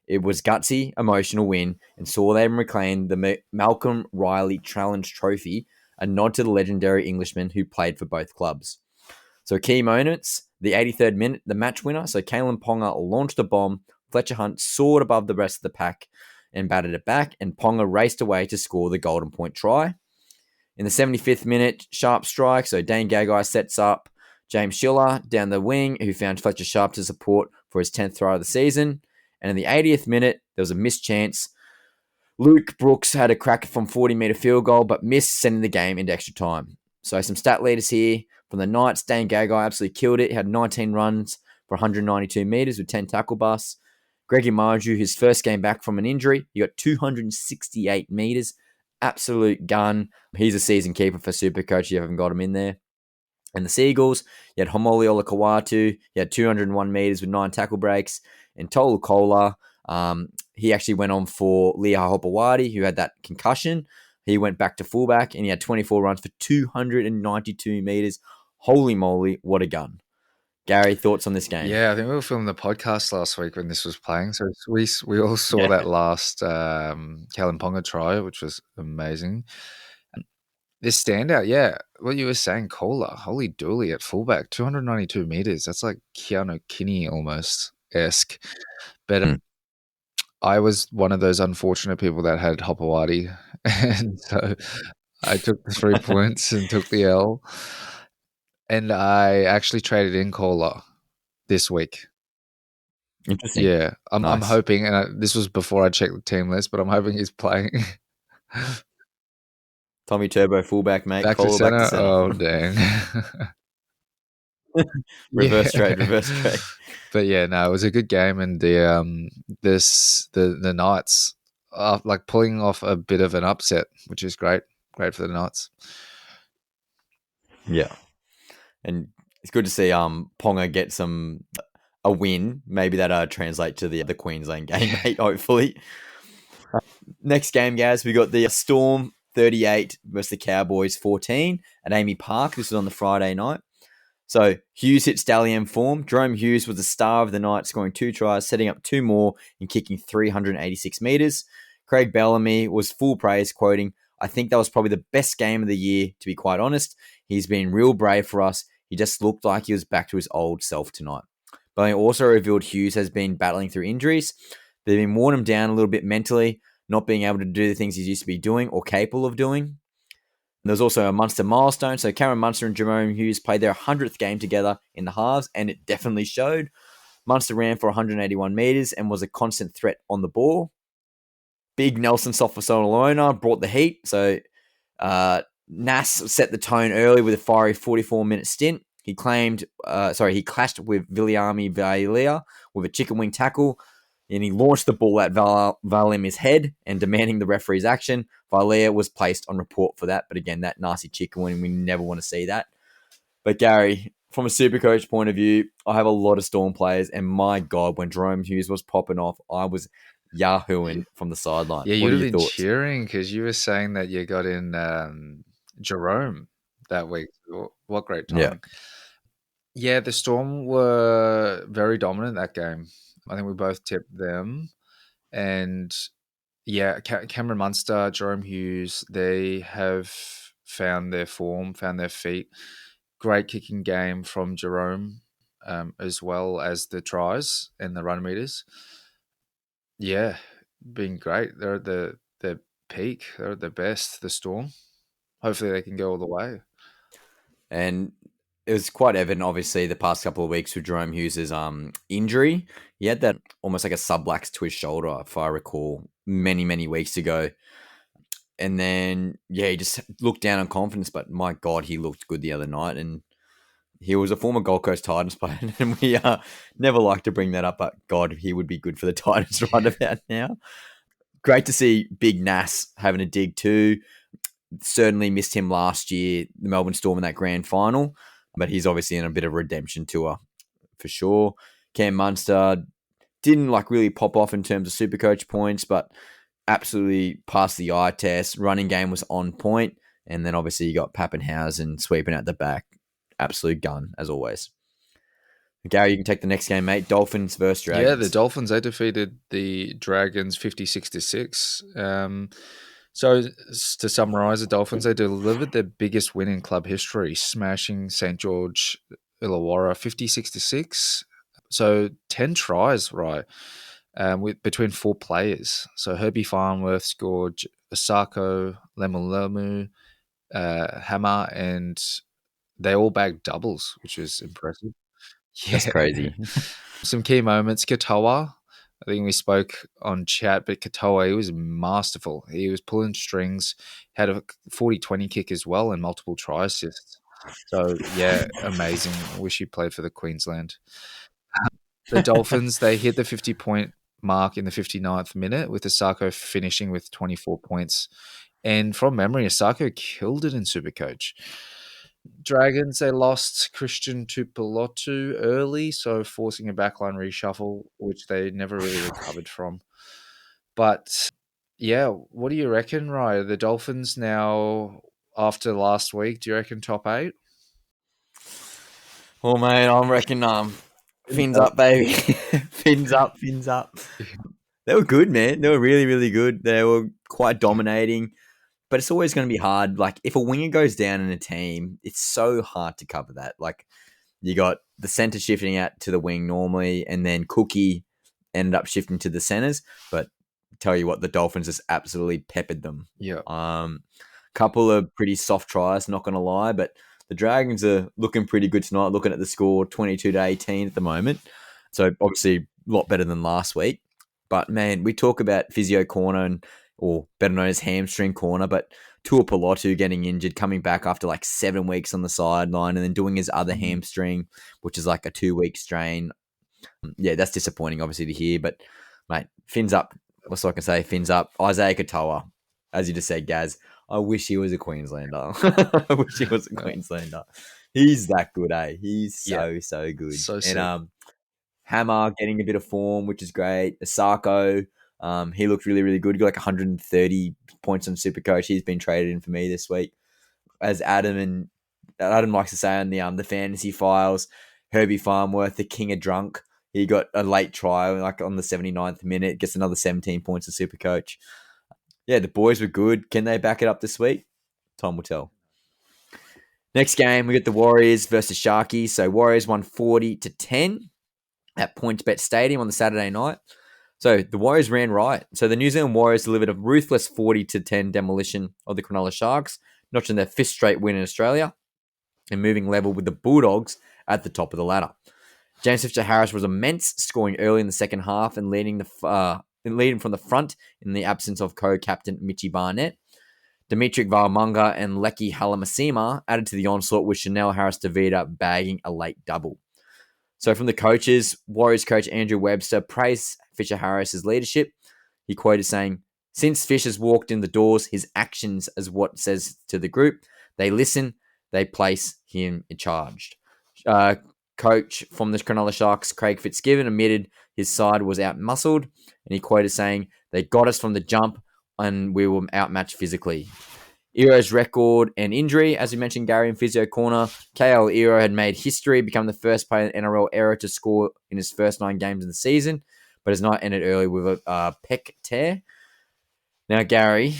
It was gutsy, emotional win, and saw them reclaim the Malcolm Riley Challenge Trophy, a nod to the legendary Englishman who played for both clubs. So key moments, the 83rd minute, the match winner. So Kalen Ponga launched a bomb. Fletcher Hunt soared above the rest of the pack and batted it back, and Ponga raced away to score the Golden Point try. In the 75th minute, sharp strike. So Dane Gagai sets up James Schiller down the wing, who found Fletcher Sharp to support for his 10th try of the season. And in the 80th minute, there was a missed chance. Luke Brooks had a crack from 40-metre field goal, but missed, sending the game into extra time. So some stat leaders here from the Knights. Dane Gagai absolutely killed it. He had 19 runs for 192 metres with 10 tackle busts. Greggy Marju, his first game back from an injury, he got 268 metres. Absolute gun. He's a season keeper for Supercoach. You haven't got him in there. And the Seagulls, you had Homoli Olakawatu. He had 201 metres with 9 tackle breaks. And Tolu Kola, he actually went on for Leah Hopewadi, who had that concussion. He went back to fullback, and he had 24 runs for 292 metres. Holy moly, what a gun. Gary, thoughts on this game? Yeah, I think we were filming the podcast last week when this was playing, so we all saw that last Kalen Ponga try, which was amazing. This standout, yeah, what you were saying, Kola, holy dooly at fullback, 292 metres. That's like Keanu Kinney almost-esque. But I was one of those unfortunate people that had Hopewadi, and so I took the 3 points and took the L. And I actually traded in Kola this week. Interesting. Yeah, I'm Nice. hoping, and this was before I checked the team list, but I'm hoping he's playing. Tommy Turbo fullback, mate. Back to Kola back to center. center. Oh dang. Reverse Yeah. trade. But yeah, no, it was a good game, and the Knights are like pulling off a bit of an upset, which is great for the Knights. Yeah. And it's good to see Ponga get a win. Maybe that translate to the Queensland game, mate, hopefully. Next game, guys, we got the Storm 38 versus the Cowboys 14 at Amy Park. This was on the Friday night. So Hughes hits Dally M form. Jerome Hughes was the star of the night, scoring 2 tries, setting up 2 more and kicking 386 meters. Craig Bellamy was full praise, quoting, "I think that was probably the best game of the year, to be quite honest. He's been real brave for us. He just looked like he was back to his old self tonight." Bellamy also revealed Hughes has been battling through injuries. They've been worn him down a little bit mentally, not being able to do the things he's used to be doing or capable of doing. There's also a Munster milestone. So Cameron Munster and Jerome Hughes played their 100th game together in the halves, and it definitely showed. Munster ran for 181 metres and was a constant threat on the ball. Big Nelson Sofa-Solana brought the heat. So Nas set the tone early with a fiery 44-minute stint. He clashed with Viliami Vailea with a chicken wing tackle, and he launched the ball at Valemi's head and demanding the referee's action. Vailea was placed on report for that, but again, that nasty chicken wing, we never want to see that. But Gary, from a Supercoach point of view, I have a lot of Storm players, and my God, when Jerome Hughes was popping off, I was yahooing from the sideline. Yeah, What you'd are have your been thoughts? cheering because you were saying that you got in Jerome that week. What great Yeah. timing. Yeah, the Storm were very dominant that game. I think we both tipped them. And yeah, Cameron Munster, Jerome Hughes, they have found their form, found their feet. Great kicking game from Jerome, as well as the tries and the run meters. Yeah, been great. They're at their peak. They're at their best, the Storm. Hopefully they can go all the way. And it was quite evident, obviously, the past couple of weeks with Jerome Hughes' injury. He had that almost like a sublux to his shoulder, if I recall, many, many weeks ago. And then, yeah, he just looked down on confidence, but my God, he looked good the other night. And he was a former Gold Coast Titans player, and we never like to bring that up, but God, he would be good for the Titans right about now. Great to see Big Nas having a dig too. Certainly missed him last year, the Melbourne Storm in that grand final, but he's obviously in a bit of a redemption tour for sure. Cam Munster didn't really pop off in terms of Supercoach points, but absolutely passed the eye test. Running game was on point, and then obviously you got Pappenhausen sweeping out the back. Absolute gun, as always. Gary, you can take the next game, mate. Dolphins versus Dragons. Yeah, the Dolphins, they defeated the Dragons 56-6. So to summarise, the Dolphins, they delivered their biggest win in club history, smashing St. George Illawarra 56-6. So 10 tries, right, between 4 players. So Herbie Farnworth scored, Asako, Lemulemu, Hammer, and they all bagged doubles, which is impressive. That's crazy. Some key moments. Katoa, I think we spoke on chat, but Katoa, he was masterful. He was pulling strings, had a 40-20 kick as well, and multiple try assists. So, yeah, amazing. I wish he played for the Queensland. The Dolphins, they hit the 50-point mark in the 59th minute, with Asako finishing with 24 points. And from memory, Asako killed it in Supercoach. Dragons, they lost Christian Tupelotu early, so forcing a backline reshuffle, which they never really recovered from. But yeah, what do you reckon, Ryan? The Dolphins now, after last week, do you reckon top 8? Well, mate, I reckon fins up, baby. Fins up, fins up. They were good, man. They were really, really good. They were quite dominating. But it's always going to be hard. Like, if a winger goes down in a team, it's so hard to cover that. Like, you got the center shifting out to the wing normally, and then Cookie ended up shifting to the centers. But tell you what, the Dolphins just absolutely peppered them. Yeah. Couple of pretty soft tries, not going to lie, but the Dragons are looking pretty good tonight. Looking at the score, 22-18 at the moment. So obviously a lot better than last week. But man, we talk about Physio Corner, or better known as Hamstring Corner, but Tuipulotu getting injured, coming back after like 7 weeks on the sideline, and then doing his other hamstring, which is like a 2-week strain. Yeah, that's disappointing, obviously, to hear. But mate, fins up. What's all I can say? Fins up. Isaiah Katoa, as you just said, Gaz. I wish he was a Queenslander. I wish he was a Queenslander. He's that good, eh? He's so good. So sick. And Hammer getting a bit of form, which is great. Asako, He looked really, really good. He got like 130 points on Supercoach. He's been traded in for me this week. As Adam likes to say on the fantasy files, Herbie Farmworth, the king of drunk. He got a late try, like on the 79th minute, gets another 17 points of Supercoach. Yeah, the boys were good. Can they back it up this week? Time will tell. Next game, we got the Warriors versus Sharkies. So Warriors won 40-10 at PointsBet Stadium on the Saturday night. So the Warriors ran right. So the New Zealand Warriors delivered a ruthless 40-10 demolition of the Cronulla Sharks, notching their fifth straight win in Australia and moving level with the Bulldogs at the top of the ladder. James Fisher-Harris was immense, scoring early in the second half and leading from the front in the absence of co-captain Mitchy Barnett. Dimitri Valmunga and Leki Halamasima added to the onslaught with Chanel Harris-Davida bagging a late double. So from the coaches, Warriors coach Andrew Webster praised Fisher-Harris's leadership. He quoted saying, "Since Fish has walked in the doors, his actions is what says to the group. They listen, they place him in charge." Coach from the Cronulla Sharks, Craig Fitzgibbon, admitted his side was out-muscled, and he quoted saying, "They got us from the jump, and we were outmatched physically." Ero's record and injury, as we mentioned, Gary in Physio Corner, KL Ero had made history, become the first player in NRL era to score in his first 9 games of the season, but has not ended early with a pec tear. Now, Gary,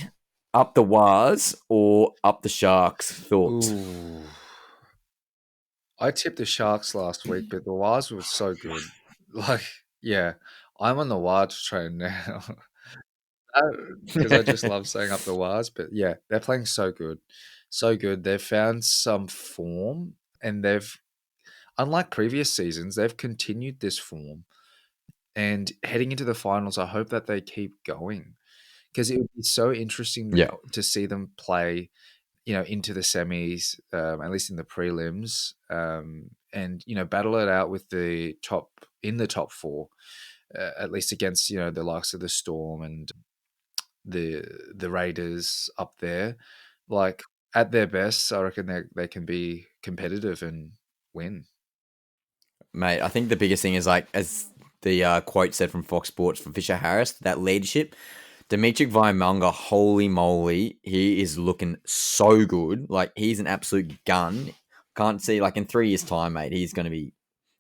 up the Wars or up the Sharks? Thoughts? Ooh. I tipped the Sharks last week, but the Wars were so good. Like, yeah, I'm on the Wars train now. Because I just love saying up the Wars. But yeah, they're playing so good. So good. They've found some form, and unlike previous seasons, they've continued this form. And heading into the finals, I hope that they keep going, because it would be so interesting Yeah. to see them play, into the semis, at least in the prelims, and battle it out with the top 4, at least against the likes of the Storm and the Raiders up there. Like, at their best, I reckon they can be competitive and win. Mate, I think the biggest thing is, like, as the quote said from Fox Sports from Fisher Harris, that leadership. Dimitri Vaimunga, holy moly, he is looking so good. Like, he's an absolute gun. Can't see, like, in 3 years' time, mate, he's going to be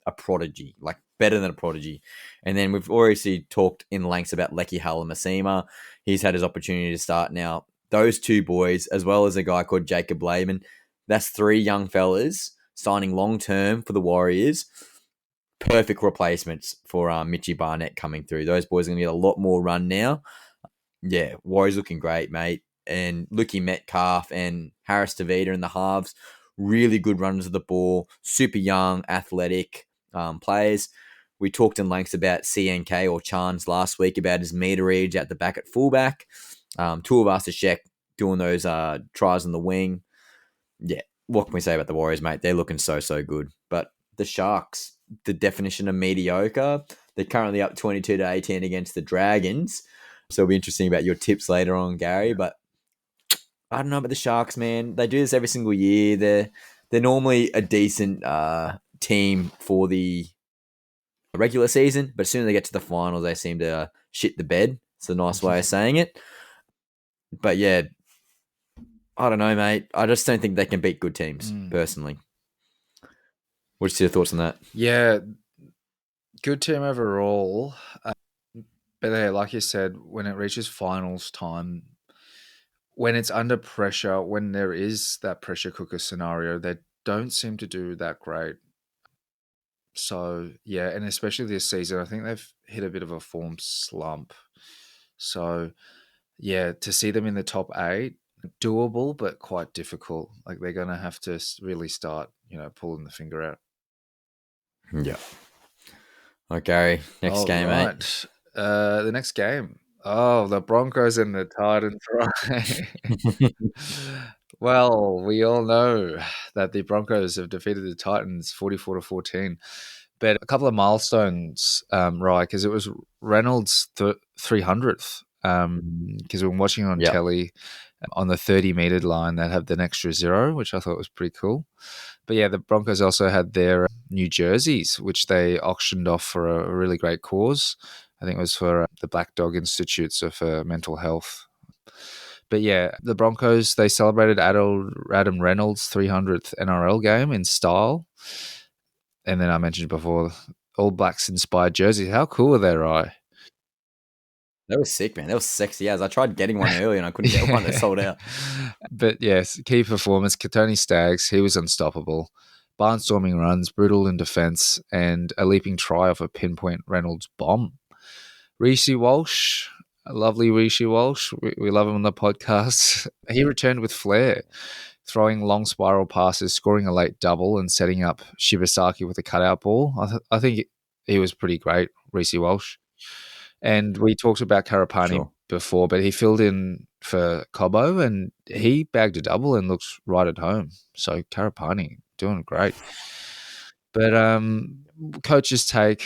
a prodigy, like, better than a prodigy. And then we've already talked in lengths about Leki Halamasima. He's had his opportunity to start now. Those two boys, as well as a guy called Jacob Lehman, that's 3 young fellas signing long-term for the Warriors. Perfect replacements for Mitchy Barnett coming through. Those boys are going to get a lot more run now. Yeah, Warriors looking great, mate. And Lucky Metcalf and Harris Davida in the halves, really good runners of the ball, super young, athletic players. We talked in lengths about CNK or Chance last week about his meterage at the back at fullback. Tuivasa-Sheck doing those tries on the wing. Yeah, what can we say about the Warriors, mate? They're looking so, so good. But the Sharks, the definition of mediocre, they're currently up 22-18 against the Dragons. So it'll be interesting about your tips later on, Gary. But I don't know about the Sharks, man. They do this every single year. They're normally a decent team for the regular season, but as soon as they get to the finals, they seem to shit the bed. It's a nice way of saying it. But yeah, I don't know, mate. I just don't think they can beat good teams, personally. What's your thoughts on that? Yeah, good team overall. But yeah, like you said, when it reaches finals time, when it's under pressure, when there is that pressure cooker scenario, they don't seem to do that great. So, yeah, and especially this season, I think they've hit a bit of a form slump. So, yeah, to see them in the top 8, doable, but quite difficult. Like, they're going to have to really start, pulling the finger out. Yeah. All right, Gary, next game, mate. The next game. Oh, the Broncos and the Titans, right? Well, we all know that the Broncos have defeated the Titans 44-14. But a couple of milestones, right, because it was Reynolds' 300th. Because we're watching on telly on the 30-meter line, that had an extra 0, which I thought was pretty cool. But yeah, the Broncos also had their new jerseys, which they auctioned off for a really great cause. I think it was for the Black Dog Institutes for Mental Health. But yeah, the Broncos, they celebrated Adam Reynolds' 300th NRL game in style. And then I mentioned before, All Blacks inspired jerseys. How cool are they, right? That was sick, man. That was sexy as. I tried getting one early and I couldn't get one that sold out. But yes, key performance, Katoni Staggs, he was unstoppable. Barnstorming runs, brutal in defence, and a leaping try off a pinpoint Reynolds bomb. Rishi Walsh, a lovely Rishi Walsh. We love him on the podcast. He returned with flair, throwing long spiral passes, scoring a late double, and setting up Shibasaki with a cutout ball. I think he was pretty great, Rishi Walsh. And we talked about Karapani before, but he filled in for Cobbo and he bagged a double and looks right at home. So Karapani doing great. But coach's take,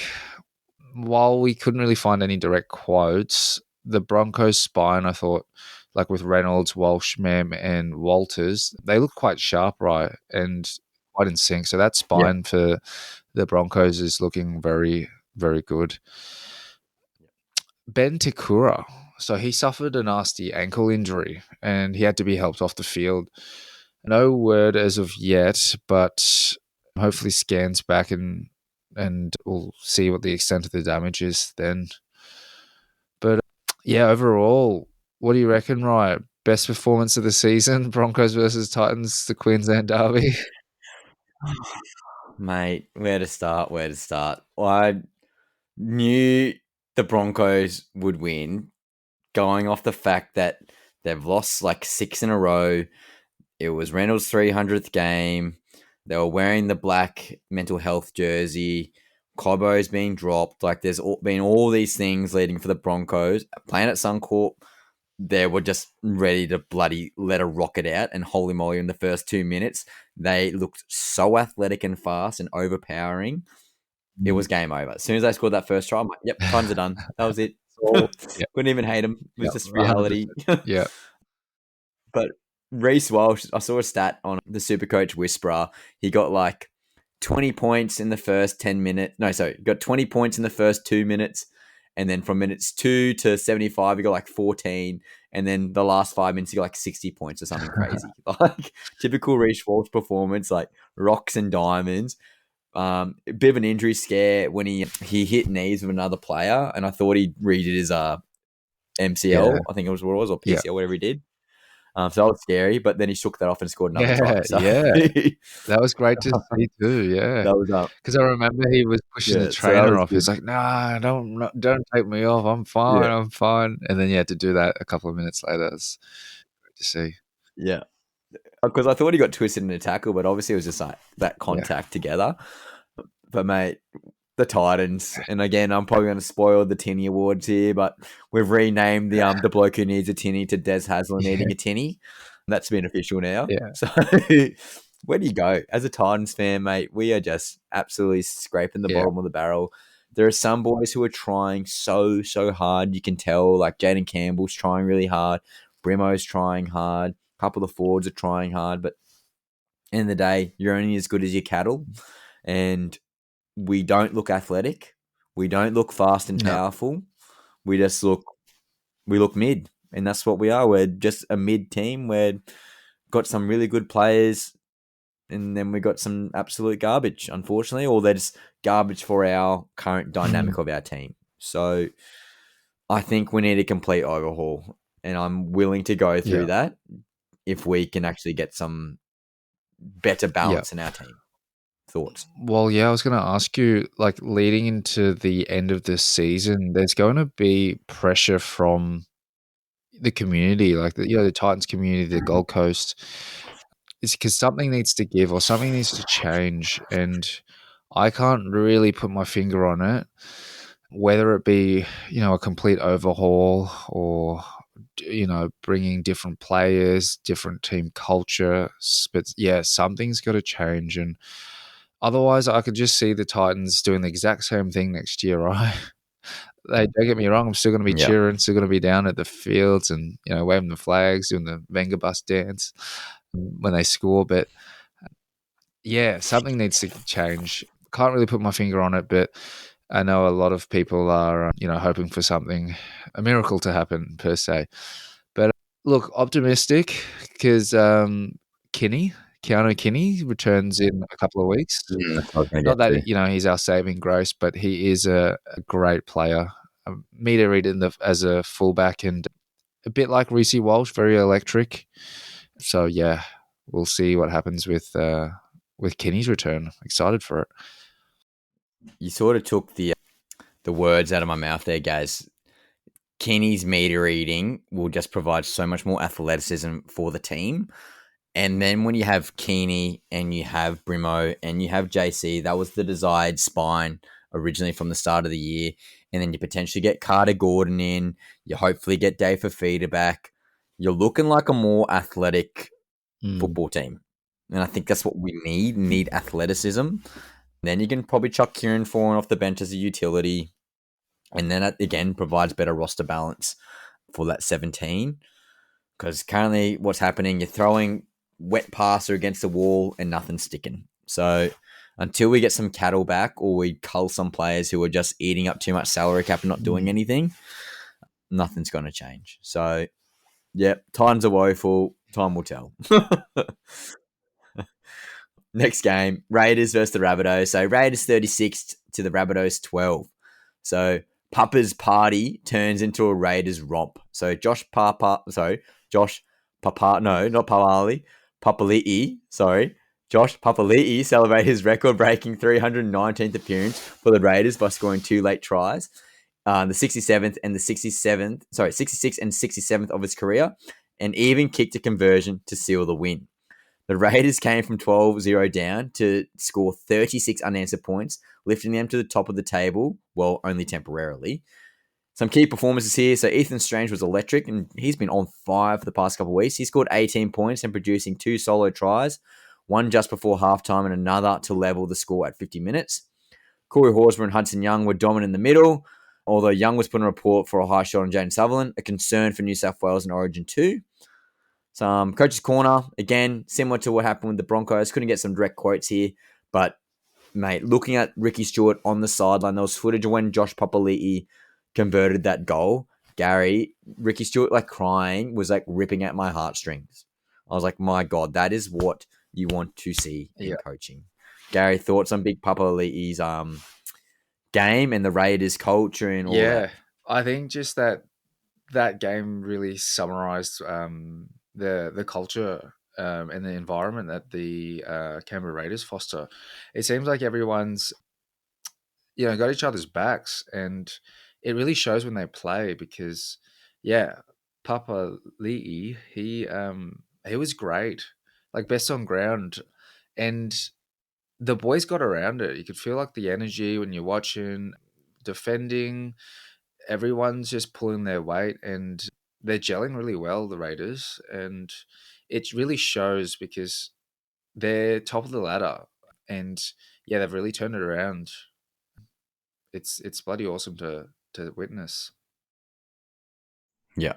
while we couldn't really find any direct quotes, the Broncos spine, I thought, like with Reynolds, Walsh, Mem, and Walters, they look quite sharp, right? And quite in sync. So that spine for the Broncos is looking very, very good. Ben Takura. So he suffered a nasty ankle injury and he had to be helped off the field. No word as of yet, but hopefully scans back and we'll see what the extent of the damage is then. But yeah, overall, what do you reckon, Ryan? Best performance of the season, Broncos versus Titans, the Queensland Derby? Mate, where to start? Well, I knew the Broncos would win, going off the fact that they've lost like 6 in a row. It was Reynolds' 300th game. They were wearing the black mental health jersey. Cobbo's being dropped. Like, there's been all these things leading for the Broncos. Playing at Suncorp, they were just ready to bloody let a rocket out, and holy moly, in the first 2 minutes, they looked so athletic and fast and overpowering. It was game over. As soon as they scored that first try, I'm like, yep, times are done. That was it. Couldn't even hate them. It was just reality. Yeah. But Reece Walsh, I saw a stat on the Supercoach Whisperer. He got like 20 points in the first 10 minutes. No, sorry, got 20 points in the first 2 minutes. And then from minutes 2 to 75, he got like 14. And then the last 5 minutes, he got like 60 points or something crazy. Like, typical Reece Walsh performance, like rocks and diamonds. A bit of an injury scare when he hit knees with another player, and I thought he redid his MCL, I think it was what it was, or PCL, whatever he did. So that was scary, but then he shook that off and scored another try. So. That was great to see too. Yeah, that was up because I remember he was pushing the trainer off. He's like, "Nah, don't take me off. I'm fine. I'm fine." And then you had to do that a couple of minutes later. It's great to see. Yeah, because I thought he got twisted in a tackle, but obviously it was just like that contact together. But mate, the Titans, and again, I'm probably going to spoil the Tinnie awards here, but we've renamed the bloke who needs a Tinnie to Des Hasler needing a Tinnie. That's been official now. Yeah. So where do you go? As a Titans fan, mate, we are just absolutely scraping the bottom of the barrel. There are some boys who are trying so hard. You can tell, like Jaden Campbell's trying really hard. Brimo's trying hard. A couple of forwards are trying hard. But in the day, you're only as good as your cattle. And we don't look athletic. We don't look fast and powerful. We just look mid. And that's what we are. We're just a mid team. We've got some really good players, and then we got some absolute garbage, unfortunately, or they're just garbage for our current dynamic of our team. So I think we need a complete overhaul, and I'm willing to go through that if we can actually get some better balance in our team. Thoughts? Well, I was going to ask you, like, leading into the end of this season, there's going to be pressure from the community, like the Titans community, the Gold Coast. It's because something needs to give or something needs to change, and I can't really put my finger on it. Whether it be a complete overhaul or bringing different players, different team culture, but something's got to change, and otherwise I could just see the Titans doing the exact same thing next year, right? Don't get me wrong, I'm still going to be cheering, still going to be down at the fields and waving the flags, doing the Venga bus dance when they score. But something needs to change. Can't really put my finger on it, but I know a lot of people are, hoping for something, a miracle to happen per se. But look, optimistic because Keanu Kinney returns in a couple of weeks. That's what I was going to Not get that, to. he's our saving grace, but he is a great player. Meter read as a fullback and a bit like Reece Walsh, very electric. So, yeah, we'll see what happens with Kinney's return. Excited for it. You sort of took the words out of my mouth there, guys. Kenny's meter reading will just provide so much more athleticism for the team. And then when you have Keeney and you have Brimo and you have JC, that was the desired spine originally from the start of the year. And then you potentially get Carter Gordon in. You hopefully get Dave Fafita back. You're looking like a more athletic football team. And I think that's what we need. We need athleticism. Then you can probably chuck Kieran Foran off the bench as a utility. And then that, again, provides better roster balance for that 17. Because currently what's happening, you're throwing wet passer against the wall and nothing's sticking. So until we get some cattle back or we cull some players who are just eating up too much salary cap and not doing anything, nothing's going to change. So, yeah, times are woeful. Time will tell. Next game, Raiders versus the Rabbitohs. So Raiders 36 to the Rabbitohs 12. So Papa's party turns into a Raiders romp. So Josh Papali'i, Josh Papali'i celebrated his record-breaking 319th appearance for the Raiders by scoring 2 late tries. The 67th and 66th and 67th of his career, and even kicked a conversion to seal the win. The Raiders came from 12-0 down to score 36 unanswered points, lifting them to the top of the table, well, only temporarily. Some key performances here. So Ethan Strange was electric, and he's been on fire for the past couple of weeks. He scored 18 points and producing 2 solo tries, one just before halftime and another to level the score at 50 minutes. Corey Horsburgh and Hudson Young were dominant in the middle, although Young was put in a report for a high shot on Jaden Sutherland, a concern for New South Wales in Origin 2. Some Coach's Corner, again, similar to what happened with the Broncos. Couldn't get some direct quotes here, but, mate, looking at Ricky Stewart on the sideline, there was footage of when Josh Papali'i converted that goal. Gary, Ricky Stewart, crying, was, ripping at my heartstrings. I was like, my God, that is what you want to see in coaching. Gary, thoughts on Big Papali'i's game and the Raiders culture and all that? Yeah, I think just that game really summarized the culture and the environment that the Canberra Raiders foster. It seems like everyone's got each other's backs, and it really shows when they play because Papali'i, he was great, best on ground, and the boys got around it. You could feel the energy when you're watching, defending. Everyone's just pulling their weight and they're gelling really well, the Raiders. And it really shows because they're top of the ladder. And they've really turned it around. It's bloody awesome to witness. Yeah.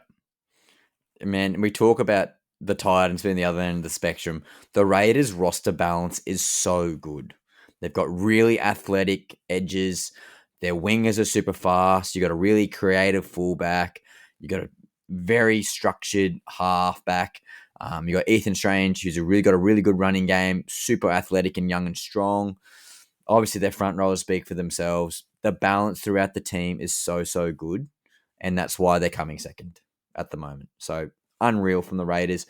Man, we talk about the Titans being the other end of the spectrum. The Raiders roster balance is so good. They've got really athletic edges. Their wingers are super fast. You got a really creative fullback. You got a very structured halfback. You got Ethan Strange, who's got a really good running game, super athletic and young and strong. Obviously, their front rowers speak for themselves. The balance throughout the team is so good, and that's why they're coming second at the moment. So unreal from the Raiders,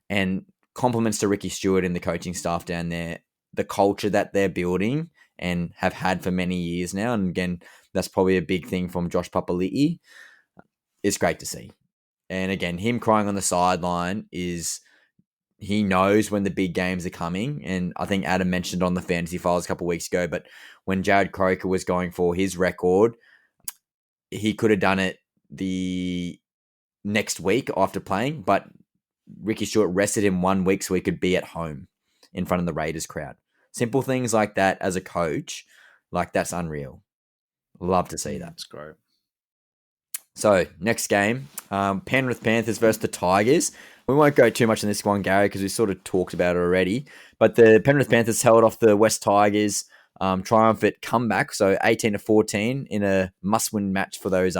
and compliments to Ricky Stewart and the coaching staff down there. The culture that they're building and have had for many years now, and again, that's probably a big thing from Josh Papali'i. It's great to see. And again, him crying on the sideline is he knows when the big games are coming. And I think Adam mentioned on the Fantasy Files a couple of weeks ago, but when Jared Croker was going for his record, he could have done it the next week after playing, but Ricky Stewart rested him 1 week so he could be at home in front of the Raiders crowd. Simple things like that as a coach, that's unreal. Love to see that. That's great. So, next game, Penrith Panthers versus the Tigers. We won't go too much on this one, Gary, because we sort of talked about it already. But the Penrith Panthers held off the West Tigers triumphant comeback, so 18-14 in a must-win match for those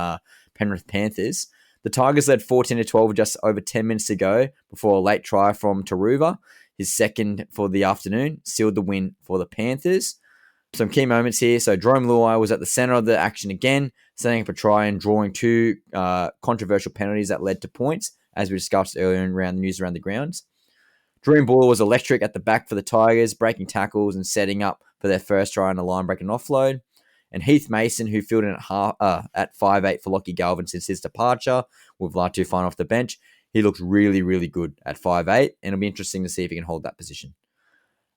Penrith Panthers. The Tigers led 14-12 with just over 10 minutes to go before a late try from Taruva, his second for the afternoon, sealed the win for the Panthers. Some key moments here. So Jerome Luai was at the center of the action again, setting up a try and drawing two controversial penalties that led to points, as we discussed earlier in the news around the grounds. Drew Buller was electric at the back for the Tigers, breaking tackles and setting up for their first try on a line break and offload. And Heath Mason, who filled in at 5'8" for Lockie Galvin since his departure, with Latu fine off the bench, he looks really, really good at 5'8", and it'll be interesting to see if he can hold that position.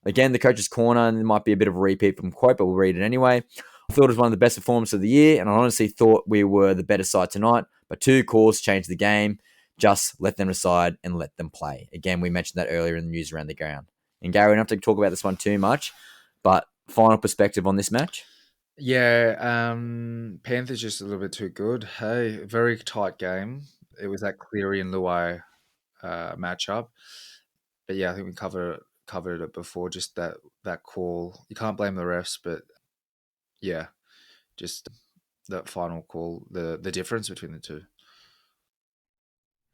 Again, the coach's corner, and it might be a bit of a repeat from quote, but we'll read it anyway. I thought it was one of the best performances of the year, and I honestly thought we were the better side tonight, but two calls changed the game. Just let them decide and let them play. Again, we mentioned that earlier in the news around the ground. And Gary, we don't have to talk about this one too much, but final perspective on this match? Yeah, Panthers just a little bit too good. Hey, very tight game. It was that Cleary and Luai matchup. But yeah, I think we covered it before, just that call. You can't blame the refs, but yeah, just that final call, the difference between the two.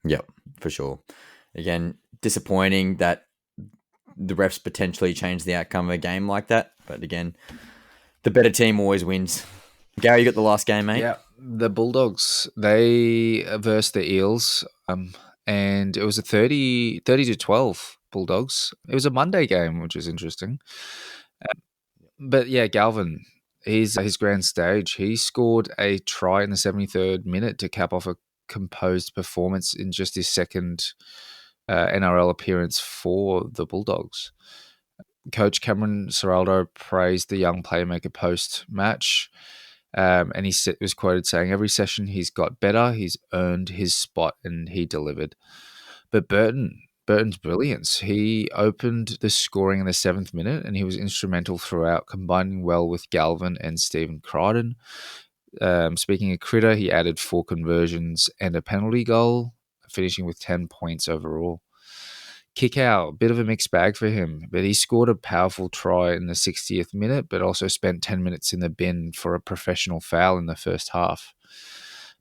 Yep, for sure. Again, disappointing that the refs potentially changed the outcome of a game like that. But again, the better team always wins. Gary, you got the last game, mate? Yeah, the Bulldogs, they versed the Eels, and it was a 30-12 Bulldogs. It was a Monday game, which is interesting. But yeah, Galvin, he's his grand stage. He scored a try in the 73rd minute to cap off a composed performance in just his second NRL appearance for the Bulldogs. Coach Cameron Ciraldo praised the young playmaker post-match, and he was quoted saying, "Every session he's got better, he's earned his spot, and he delivered." But Burton's brilliance. He opened the scoring in the 7th minute, and he was instrumental throughout, combining well with Galvin and Stephen Crichton. Speaking of Critter, he added 4 conversions and a penalty goal, finishing with 10 points overall. Kick out, bit of a mixed bag for him, but he scored a powerful try in the 60th minute, but also spent 10 minutes in the bin for a professional foul in the first half.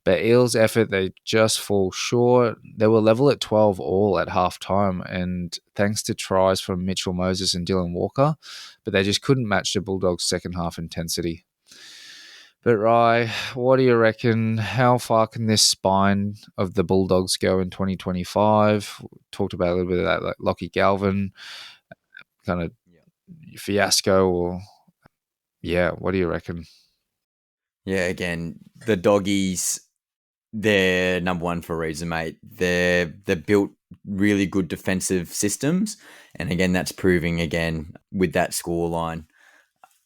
But Eels' effort, they just fall short. They were level at 12 all at half-time, and thanks to tries from Mitchell Moses and Dylan Walker, but they just couldn't match the Bulldogs' second half intensity. But Rye, what do you reckon? How far can this spine of the Bulldogs go in 2025? Talked about a little bit of that, like Lockie Galvin kind of fiasco, or what do you reckon? Yeah, again, the Doggies, they're number one for a reason, mate. They're built really good defensive systems, and again, that's proving again with that scoreline.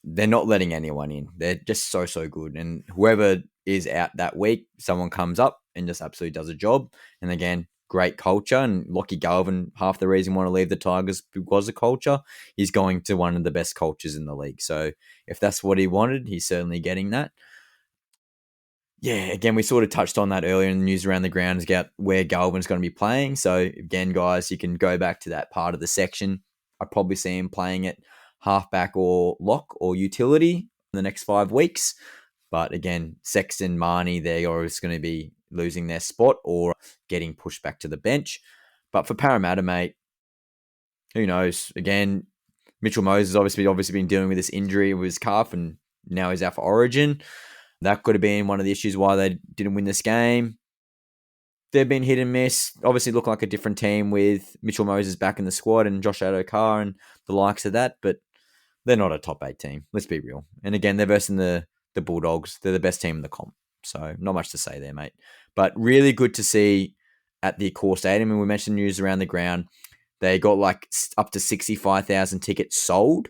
They're not letting anyone in. They're just so good. And whoever is out that week, someone comes up and just absolutely does a job. And again, great culture. And Lockie Galvin, half the reason want to leave the Tigers because of culture. He's going to one of the best cultures in the league. So if that's what he wanted, he's certainly getting that. Yeah, again, we sort of touched on that earlier in the news around the grounds about where Galvin's going to be playing. So again, guys, you can go back to that part of the section. I'd probably see him playing it halfback or lock or utility in the next 5 weeks. But again, Sexton, Marnie, they're always going to be losing their spot or getting pushed back to the bench. But for Parramatta, mate, who knows? Again, Mitchell Moses obviously been dealing with this injury with his calf, and now he's out for Origin. That could have been one of the issues why they didn't win this game. They've been hit and miss. Obviously look like a different team with Mitchell Moses back in the squad and Josh Adokar and the likes of that, but they're not a top 8 team. Let's be real. And again, they're versing the Bulldogs. They're the best team in the comp. So not much to say there, mate. But really good to see at the Core Stadium. And we mentioned news around the ground. They got like up to 65,000 tickets sold.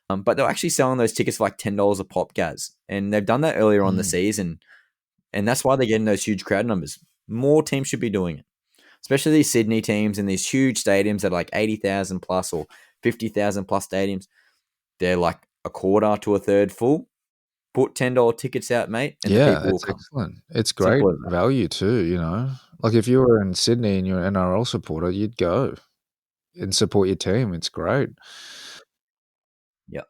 But they're actually selling those tickets for like $10 a pop, Gaz. And they've done that earlier on the season. And that's why they're getting those huge crowd numbers. More teams should be doing it. Especially these Sydney teams in these huge stadiums that are like 80,000 plus or 50,000 plus stadiums. They're like a quarter to a third full. Put $10 tickets out, mate, and the people will come. Excellent. It's great value too, you know. Like if you were in Sydney and you're an NRL supporter, you'd go and support your team. It's great. Yeah.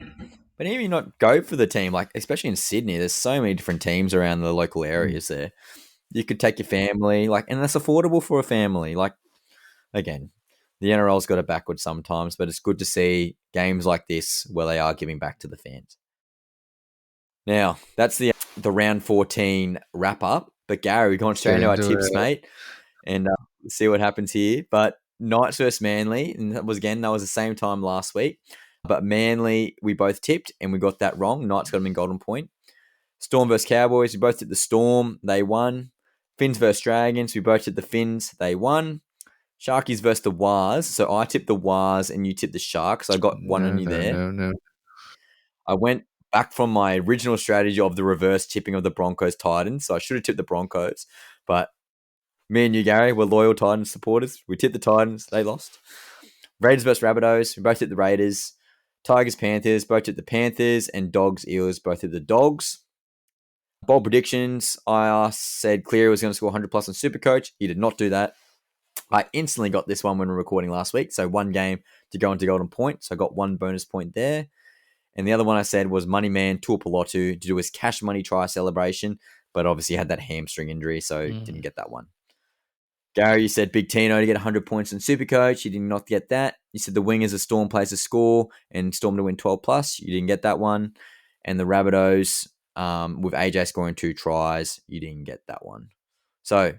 But even not go for the team, like especially in Sydney, there's so many different teams around the local areas there. You could take your family, like, and that's affordable for a family. Like, again, the NRL's got it backwards sometimes, but it's good to see games like this where they are giving back to the fans. Now, that's the round 14 wrap up. But Gary, we're going straight into our tips, mate, and see what happens here. But Knights versus Manly, and that was the same time last week. But Manly, we both tipped, and we got that wrong. Knights got them in golden point. Storm versus Cowboys, we both tipped the Storm. They won. Finns versus Dragons, we both tipped the Finns. They won. Sharkies versus the Wars. So I tipped the Wars, and you tipped the Sharks. So I got one on you there. No. I went back from my original strategy of the reverse tipping of the Broncos Titans. So I should have tipped the Broncos. But me and you, Gary, we're loyal Titans supporters. We tipped the Titans. They lost. Raiders versus Rabbitohs. We both tipped the Raiders. Tigers, Panthers. Both tipped the Panthers. And Dogs, Eels. Both tipped the Dogs. Bold predictions. I said Cleary was going to score 100 plus on Supercoach. He did not do that. I instantly got this one when we were recording last week. So one game to go into golden point. So I got one bonus point there. And the other one I said was Money Man Tuapolotu to do his cash money try celebration. But obviously had that hamstring injury, so didn't get that one. Gary, you said Big Tino to get 100 points in Supercoach. You did not get that. You said the Wingers of Storm plays a score and Storm to win 12 plus. You didn't get that one. And the Rabbitohs with AJ scoring 2 tries. You didn't get that one. So,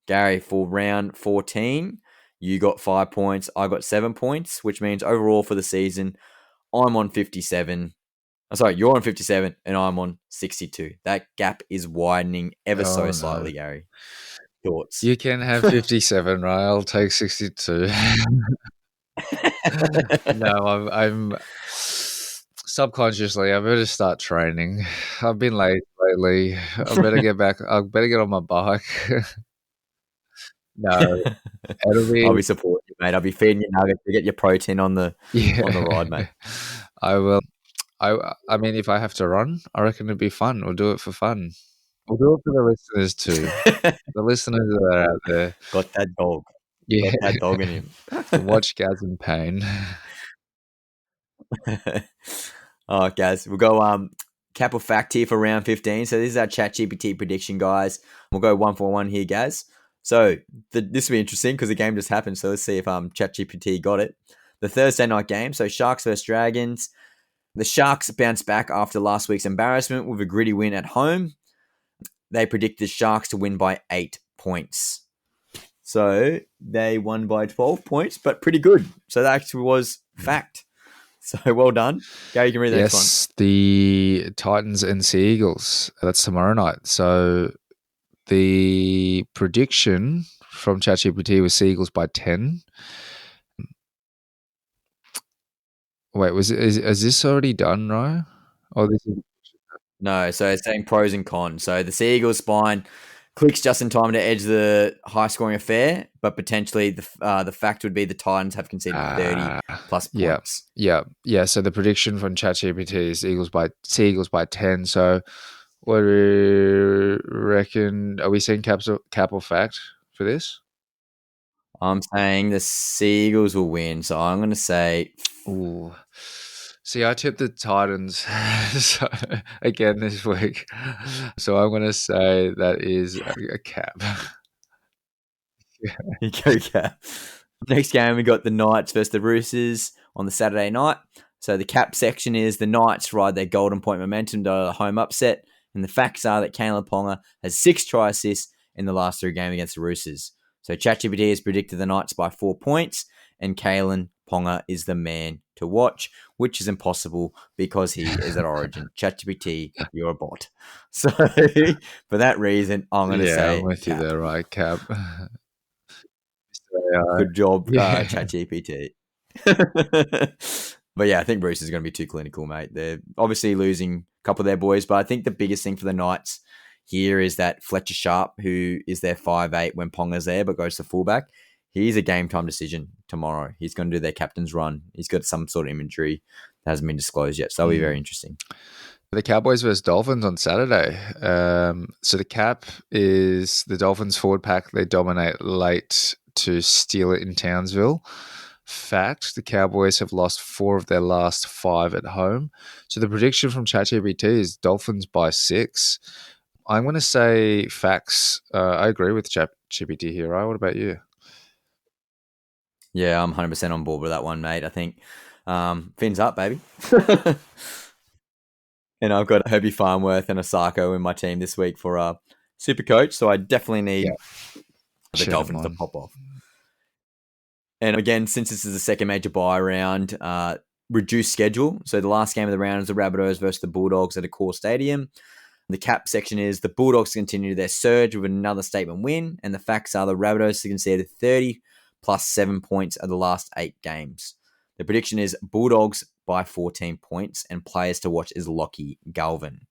Gary, for round 14, you got 5 points. I got 7 points, which means overall for the season, I'm on 57. I'm sorry, you're on 57 and I'm on 62. That gap is widening ever so slightly, Gary. Thoughts? You can have 57, right? I'll take 62. No, I'm subconsciously, I better start training. I've been late lately. I better get back. I better get on my bike. No, I'll be supporting you, mate. I'll be feeding you nuggets to get your protein on the ride, mate. I will. I mean, if I have to run, I reckon it'd be fun. We'll do it for fun. We'll do it for the listeners too. The listeners that are out there. Got that dog. Yeah. Got that dog in him. Watch Gaz in pain. Oh, Gaz, we'll go cap or fact here for round 15. So this is our ChatGPT prediction, guys. We'll go 1 for 1 here, Gaz. So this will be interesting because the game just happened. So let's see if ChatGPT got it. The Thursday night game. So Sharks versus Dragons. The Sharks bounced back after last week's embarrassment with a gritty win at home. They predict the Sharks to win by 8 points. So they won by 12 points, but pretty good. So that actually was fact. So well done. Gary, you can read the next one. Yes, the Titans and Sea Eagles. That's tomorrow night. So the prediction from ChatGPT was Sea Eagles by 10. Wait, is this already done, Ryan? Oh, this is... No, so it's saying pros and cons. So the Sea Eagles spine clicks just in time to edge the high-scoring affair, but potentially the fact would be the Titans have conceded 30 plus points. Yeah. So the prediction from ChatGPT is Sea Eagles by 10. So what do you reckon? Are we saying cap or fact for this? I'm saying the Sea Eagles will win. So I'm going to say... Ooh. See, I tipped the Titans again this week. So I'm going to say that is a cap. You go, cap. Next game, we got the Knights versus the Roosters on the Saturday night. So the cap section is the Knights ride their golden point momentum to a home upset. And the facts are that Taylan Ponga has 6 try assists in the last 3 games against the Roosters. So ChatGPT has predicted the Knights by 4 points. And Taylan Ponga is the man to watch, which is impossible because he is at Origin. ChatGPT, you're a bot. So for that reason, I'm going to say I'm with cap. you there, right, cap. Good job, ChatGPT. But yeah, I think Bruce is going to be too clinical, mate. They're obviously losing a couple of their boys, but I think the biggest thing for the Knights here is that Fletcher Sharp, who is their 5'8" when Ponga's there, but goes to fullback. He's a game time decision tomorrow. He's going to do their captain's run. He's got some sort of inventory that hasn't been disclosed yet, so that'll be very interesting. The Cowboys versus Dolphins on Saturday. So the cap is the Dolphins forward pack. They dominate late to steal it in Townsville. Fact, the Cowboys have lost 4 of their last 5 at home. So the prediction from ChatGPT is Dolphins by 6. I'm going to say facts. I agree with ChatGPT here. Right? What about you? Yeah, I'm 100% on board with that one, mate. I think fins up, baby. And I've got Herbie Farnworth and Osako in my team this week for Super Coach, so I definitely need the Cheer them Dolphins to on. pop off. And again, since this is the second major bye round, reduced schedule. So the last game of the round is the Rabbitohs versus the Bulldogs at a core stadium. The cap section is the Bulldogs continue their surge with another statement win, and the facts are the Rabbitohs conceded 30 plus 7 points of the last 8 games. The prediction is Bulldogs by 14 points, and players to watch is Lockie Galvin.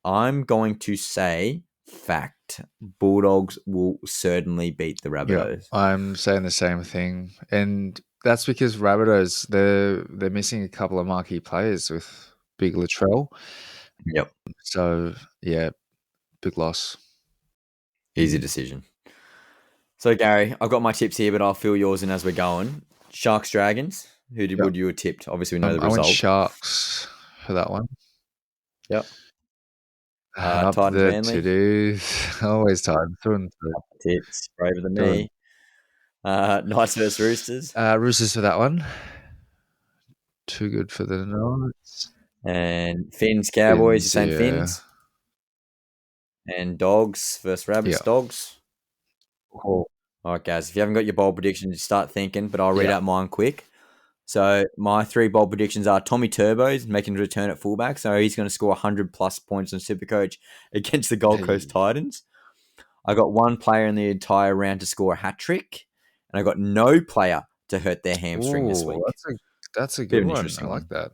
I'm going to say fact. Bulldogs will certainly beat the Rabbitohs. Yeah, I'm saying the same thing, and that's because Rabbitohs they're missing a couple of marquee players with Big Latrell. Yep. So yeah, big loss. Easy decision. So Gary, I've got my tips here, but I'll fill yours in as we're going. Sharks Dragons. Would you have tipped? Obviously, we know the I went result. Sharks for that one. Yep. Up Titans the Manly. to-dos. Always Titans. Tips braver than me. Knights versus Roosters. Roosters for that one. Too good for the Knights. And Finns Cowboys. You're saying yeah. Finns. And Dogs versus Rabbits. Yeah. Dogs. Cool. All right, guys. If you haven't got your bold predictions, start thinking. But I'll read Yeah. out mine quick. So my 3 bold predictions are Tommy Turbo's making a return at fullback. So he's going to score 100 plus points on Supercoach against the Gold Coast Titans. I got 1 player in the entire round to score a hat trick, and I got no player to hurt their hamstring this week. That's a good one. I like that.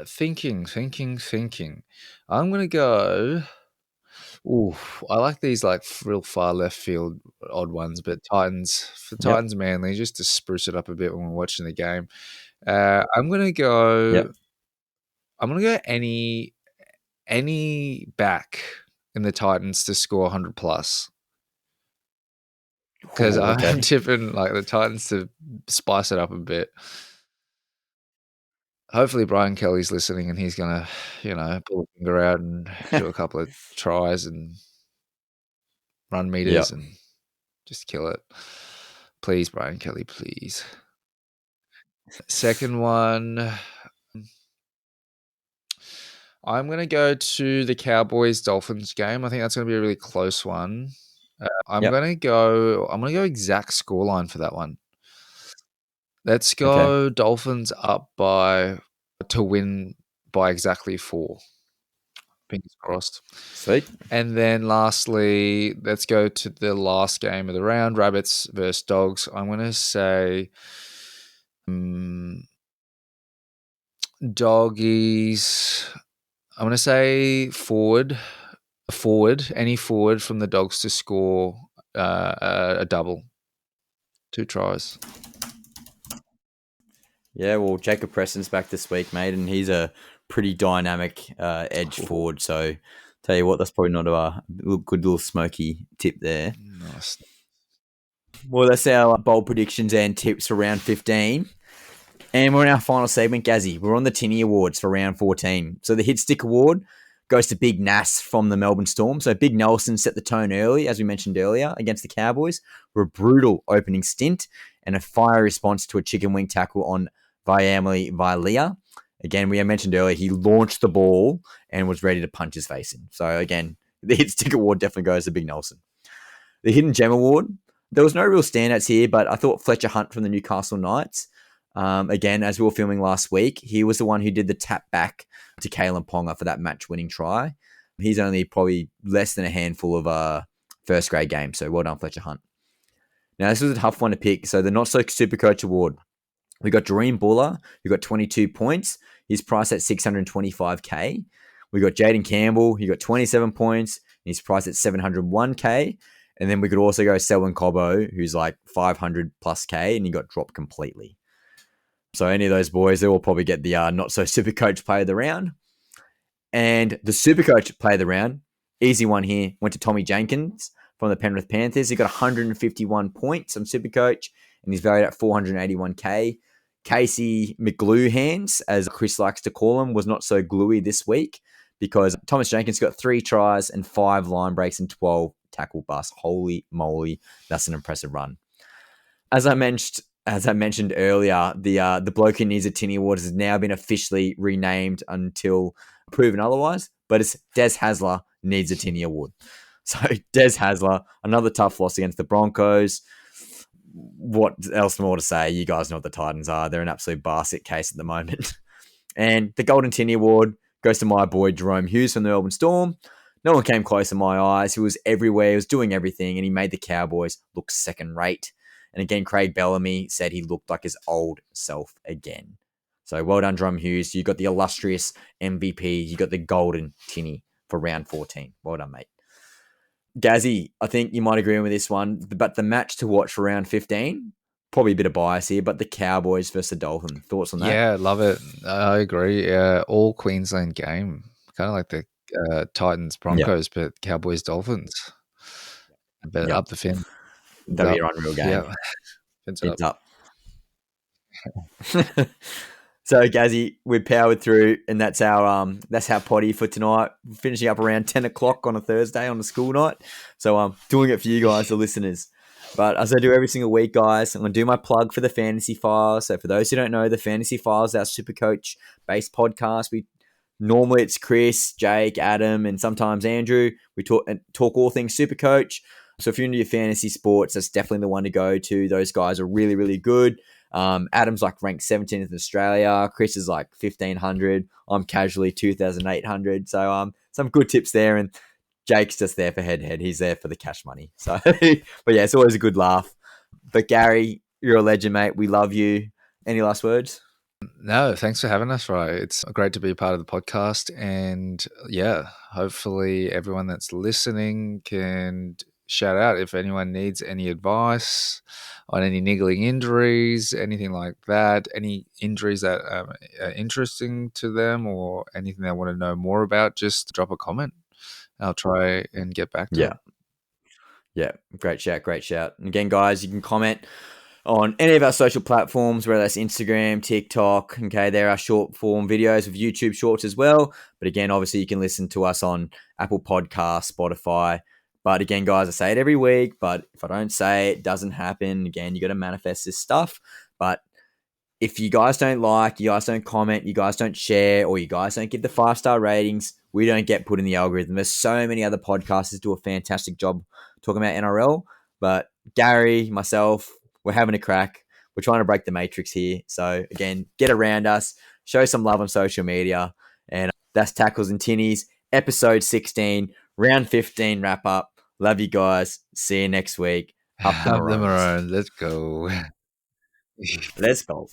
Thinking. I'm going to go. I like these like real far left field odd ones, but Titans Manly just to spruce it up a bit when we're watching the game. I'm gonna go. Yep. I'm gonna go any back in the Titans to score 100 plus. Because I'm tipping like the Titans to spice it up a bit. Hopefully Brian Kelly's listening and he's gonna, pull a finger out and do a couple of tries and run meters and just kill it. Please, Brian Kelly, please. Second one, I'm going to go to the Cowboys-Dolphins game. I think that's going to be a really close one. I'm going to go exact scoreline for that one. Let's go Dolphins up to win by exactly 4. Fingers crossed. Sweet. And then lastly, let's go to the last game of the round, Rabbits versus Dogs. I'm going to say Doggies. I'm going to say any forward from the Dogs to score a double. 2 tries. Yeah, well, Jacob Preston's back this week, mate, and he's a pretty dynamic edge forward. So, tell you what, that's probably not a good little smoky tip there. Nice. Well, that's our bold predictions and tips for round 15. And we're in our final segment, Gazzy. We're on the Tinnie Awards for round 14. So the Hit Stick Award goes to Big Nas from the Melbourne Storm. So Big Nelson set the tone early, as we mentioned earlier, against the Cowboys. For a brutal opening stint and a fire response to a chicken wing tackle on Vayamli Vailea. Again, we mentioned earlier, he launched the ball and was ready to punch his face in. So again, the Hit Stick Award definitely goes to Big Nelson. The Hidden Gem Award, there was no real standouts here, but I thought Fletcher Hunt from the Newcastle Knights, again, as we were filming last week, he was the one who did the tap back to Taylan Ponga for that match-winning try. He's only probably less than a handful of first grade games, so well done, Fletcher Hunt. Now, this was a tough one to pick, so the Not-So-Super Coach Award. We got Dream Buller, who got 22 points. He's priced at $625K. We got Jaden Campbell, he got 27 points. He's priced at $701K. And then we could also go Selwyn Cobbo, who's like 500 plus K, and he got dropped completely. So any of those boys, they will probably get the Not-So-Super Coach Player of the Round. And the Super Coach Player of the Round, easy one here, went to Tommy Jenkins from the Penrith Panthers. He got 151 points on Super Coach, and he's valued at 481k. Casey McGlue hands, as Chris likes to call him, was not so gluey this week because Thomas Jenkins got 3 tries and 5 line breaks and 12 tackle busts. Holy moly, that's an impressive run. As I mentioned earlier, the bloke who needs a Tinnie award has now been officially renamed until proven otherwise, but it's Des Hasler needs a Tinnie award. So Des Hasler, another tough loss against the Broncos. What else more to say? You guys know what the Titans are. They're an absolute basket case at the moment. And the Golden Tinnie Award goes to my boy Jerome Hughes from the Melbourne Storm. No one came close in my eyes. He was everywhere. He was doing everything, and he made the Cowboys look second rate. And again, Craig Bellamy said he looked like his old self again. So well done, Jerome Hughes. You got the illustrious MVP. You got the Golden Tinnie for round 14. Well done, mate. Gazzy, I think you might agree with this one, but the match to watch for round 15, probably a bit of bias here, but the Cowboys versus the Dolphins. Thoughts on that? Yeah, love it. I agree. All Queensland game, kind of like the Titans Broncos, but Cowboys Dolphins. But up the fin. That'll be an unreal game. Yeah. It's up. So, Gazzy, we powered through, and that's our potty for tonight. Finishing up around 10 o'clock on a Thursday on a school night. So I'm doing it for you guys, the listeners. But as I do every single week, guys, I'm going to do my plug for the Fantasy Files. So for those who don't know, the Fantasy Files is our Supercoach-based podcast. Normally it's Chris, Jake, Adam, and sometimes Andrew. We talk all things Supercoach. So if you're into your fantasy sports, that's definitely the one to go to. Those guys are really, really good. Adam's like ranked 17th in Australia. Chris is like 1,500. I'm casually 2,800. So some good tips there. And Jake's just there for head. He's there for the cash money. So, but yeah, it's always a good laugh. But Gary, you're a legend, mate. We love you. Any last words? No, thanks for having us, Ray. It's great to be a part of the podcast. And yeah, hopefully everyone that's listening can shout out if anyone needs any advice on any niggling injuries, anything like that, any injuries that are interesting to them or anything they want to know more about, just drop a comment. I'll try and get back to them. Yeah, great shout. And again, guys, you can comment on any of our social platforms, whether that's Instagram, TikTok. Okay, there are short form videos of YouTube Shorts as well. But again, obviously, you can listen to us on Apple Podcasts, Spotify. But again, guys, I say it every week, but if I don't say it, it doesn't happen. Again, you got to manifest this stuff. But if you guys don't like, you guys don't comment, you guys don't share, or you guys don't give the 5-star ratings, we don't get put in the algorithm. There's so many other podcasters do a fantastic job talking about NRL. But Gary, myself, we're having a crack. We're trying to break the matrix here. So again, get around us, show some love on social media. And that's Tackles and Tinnies, episode 16, round 15 wrap up. Love you guys. See you next week. Up the Maroons. Let's go. Let's go.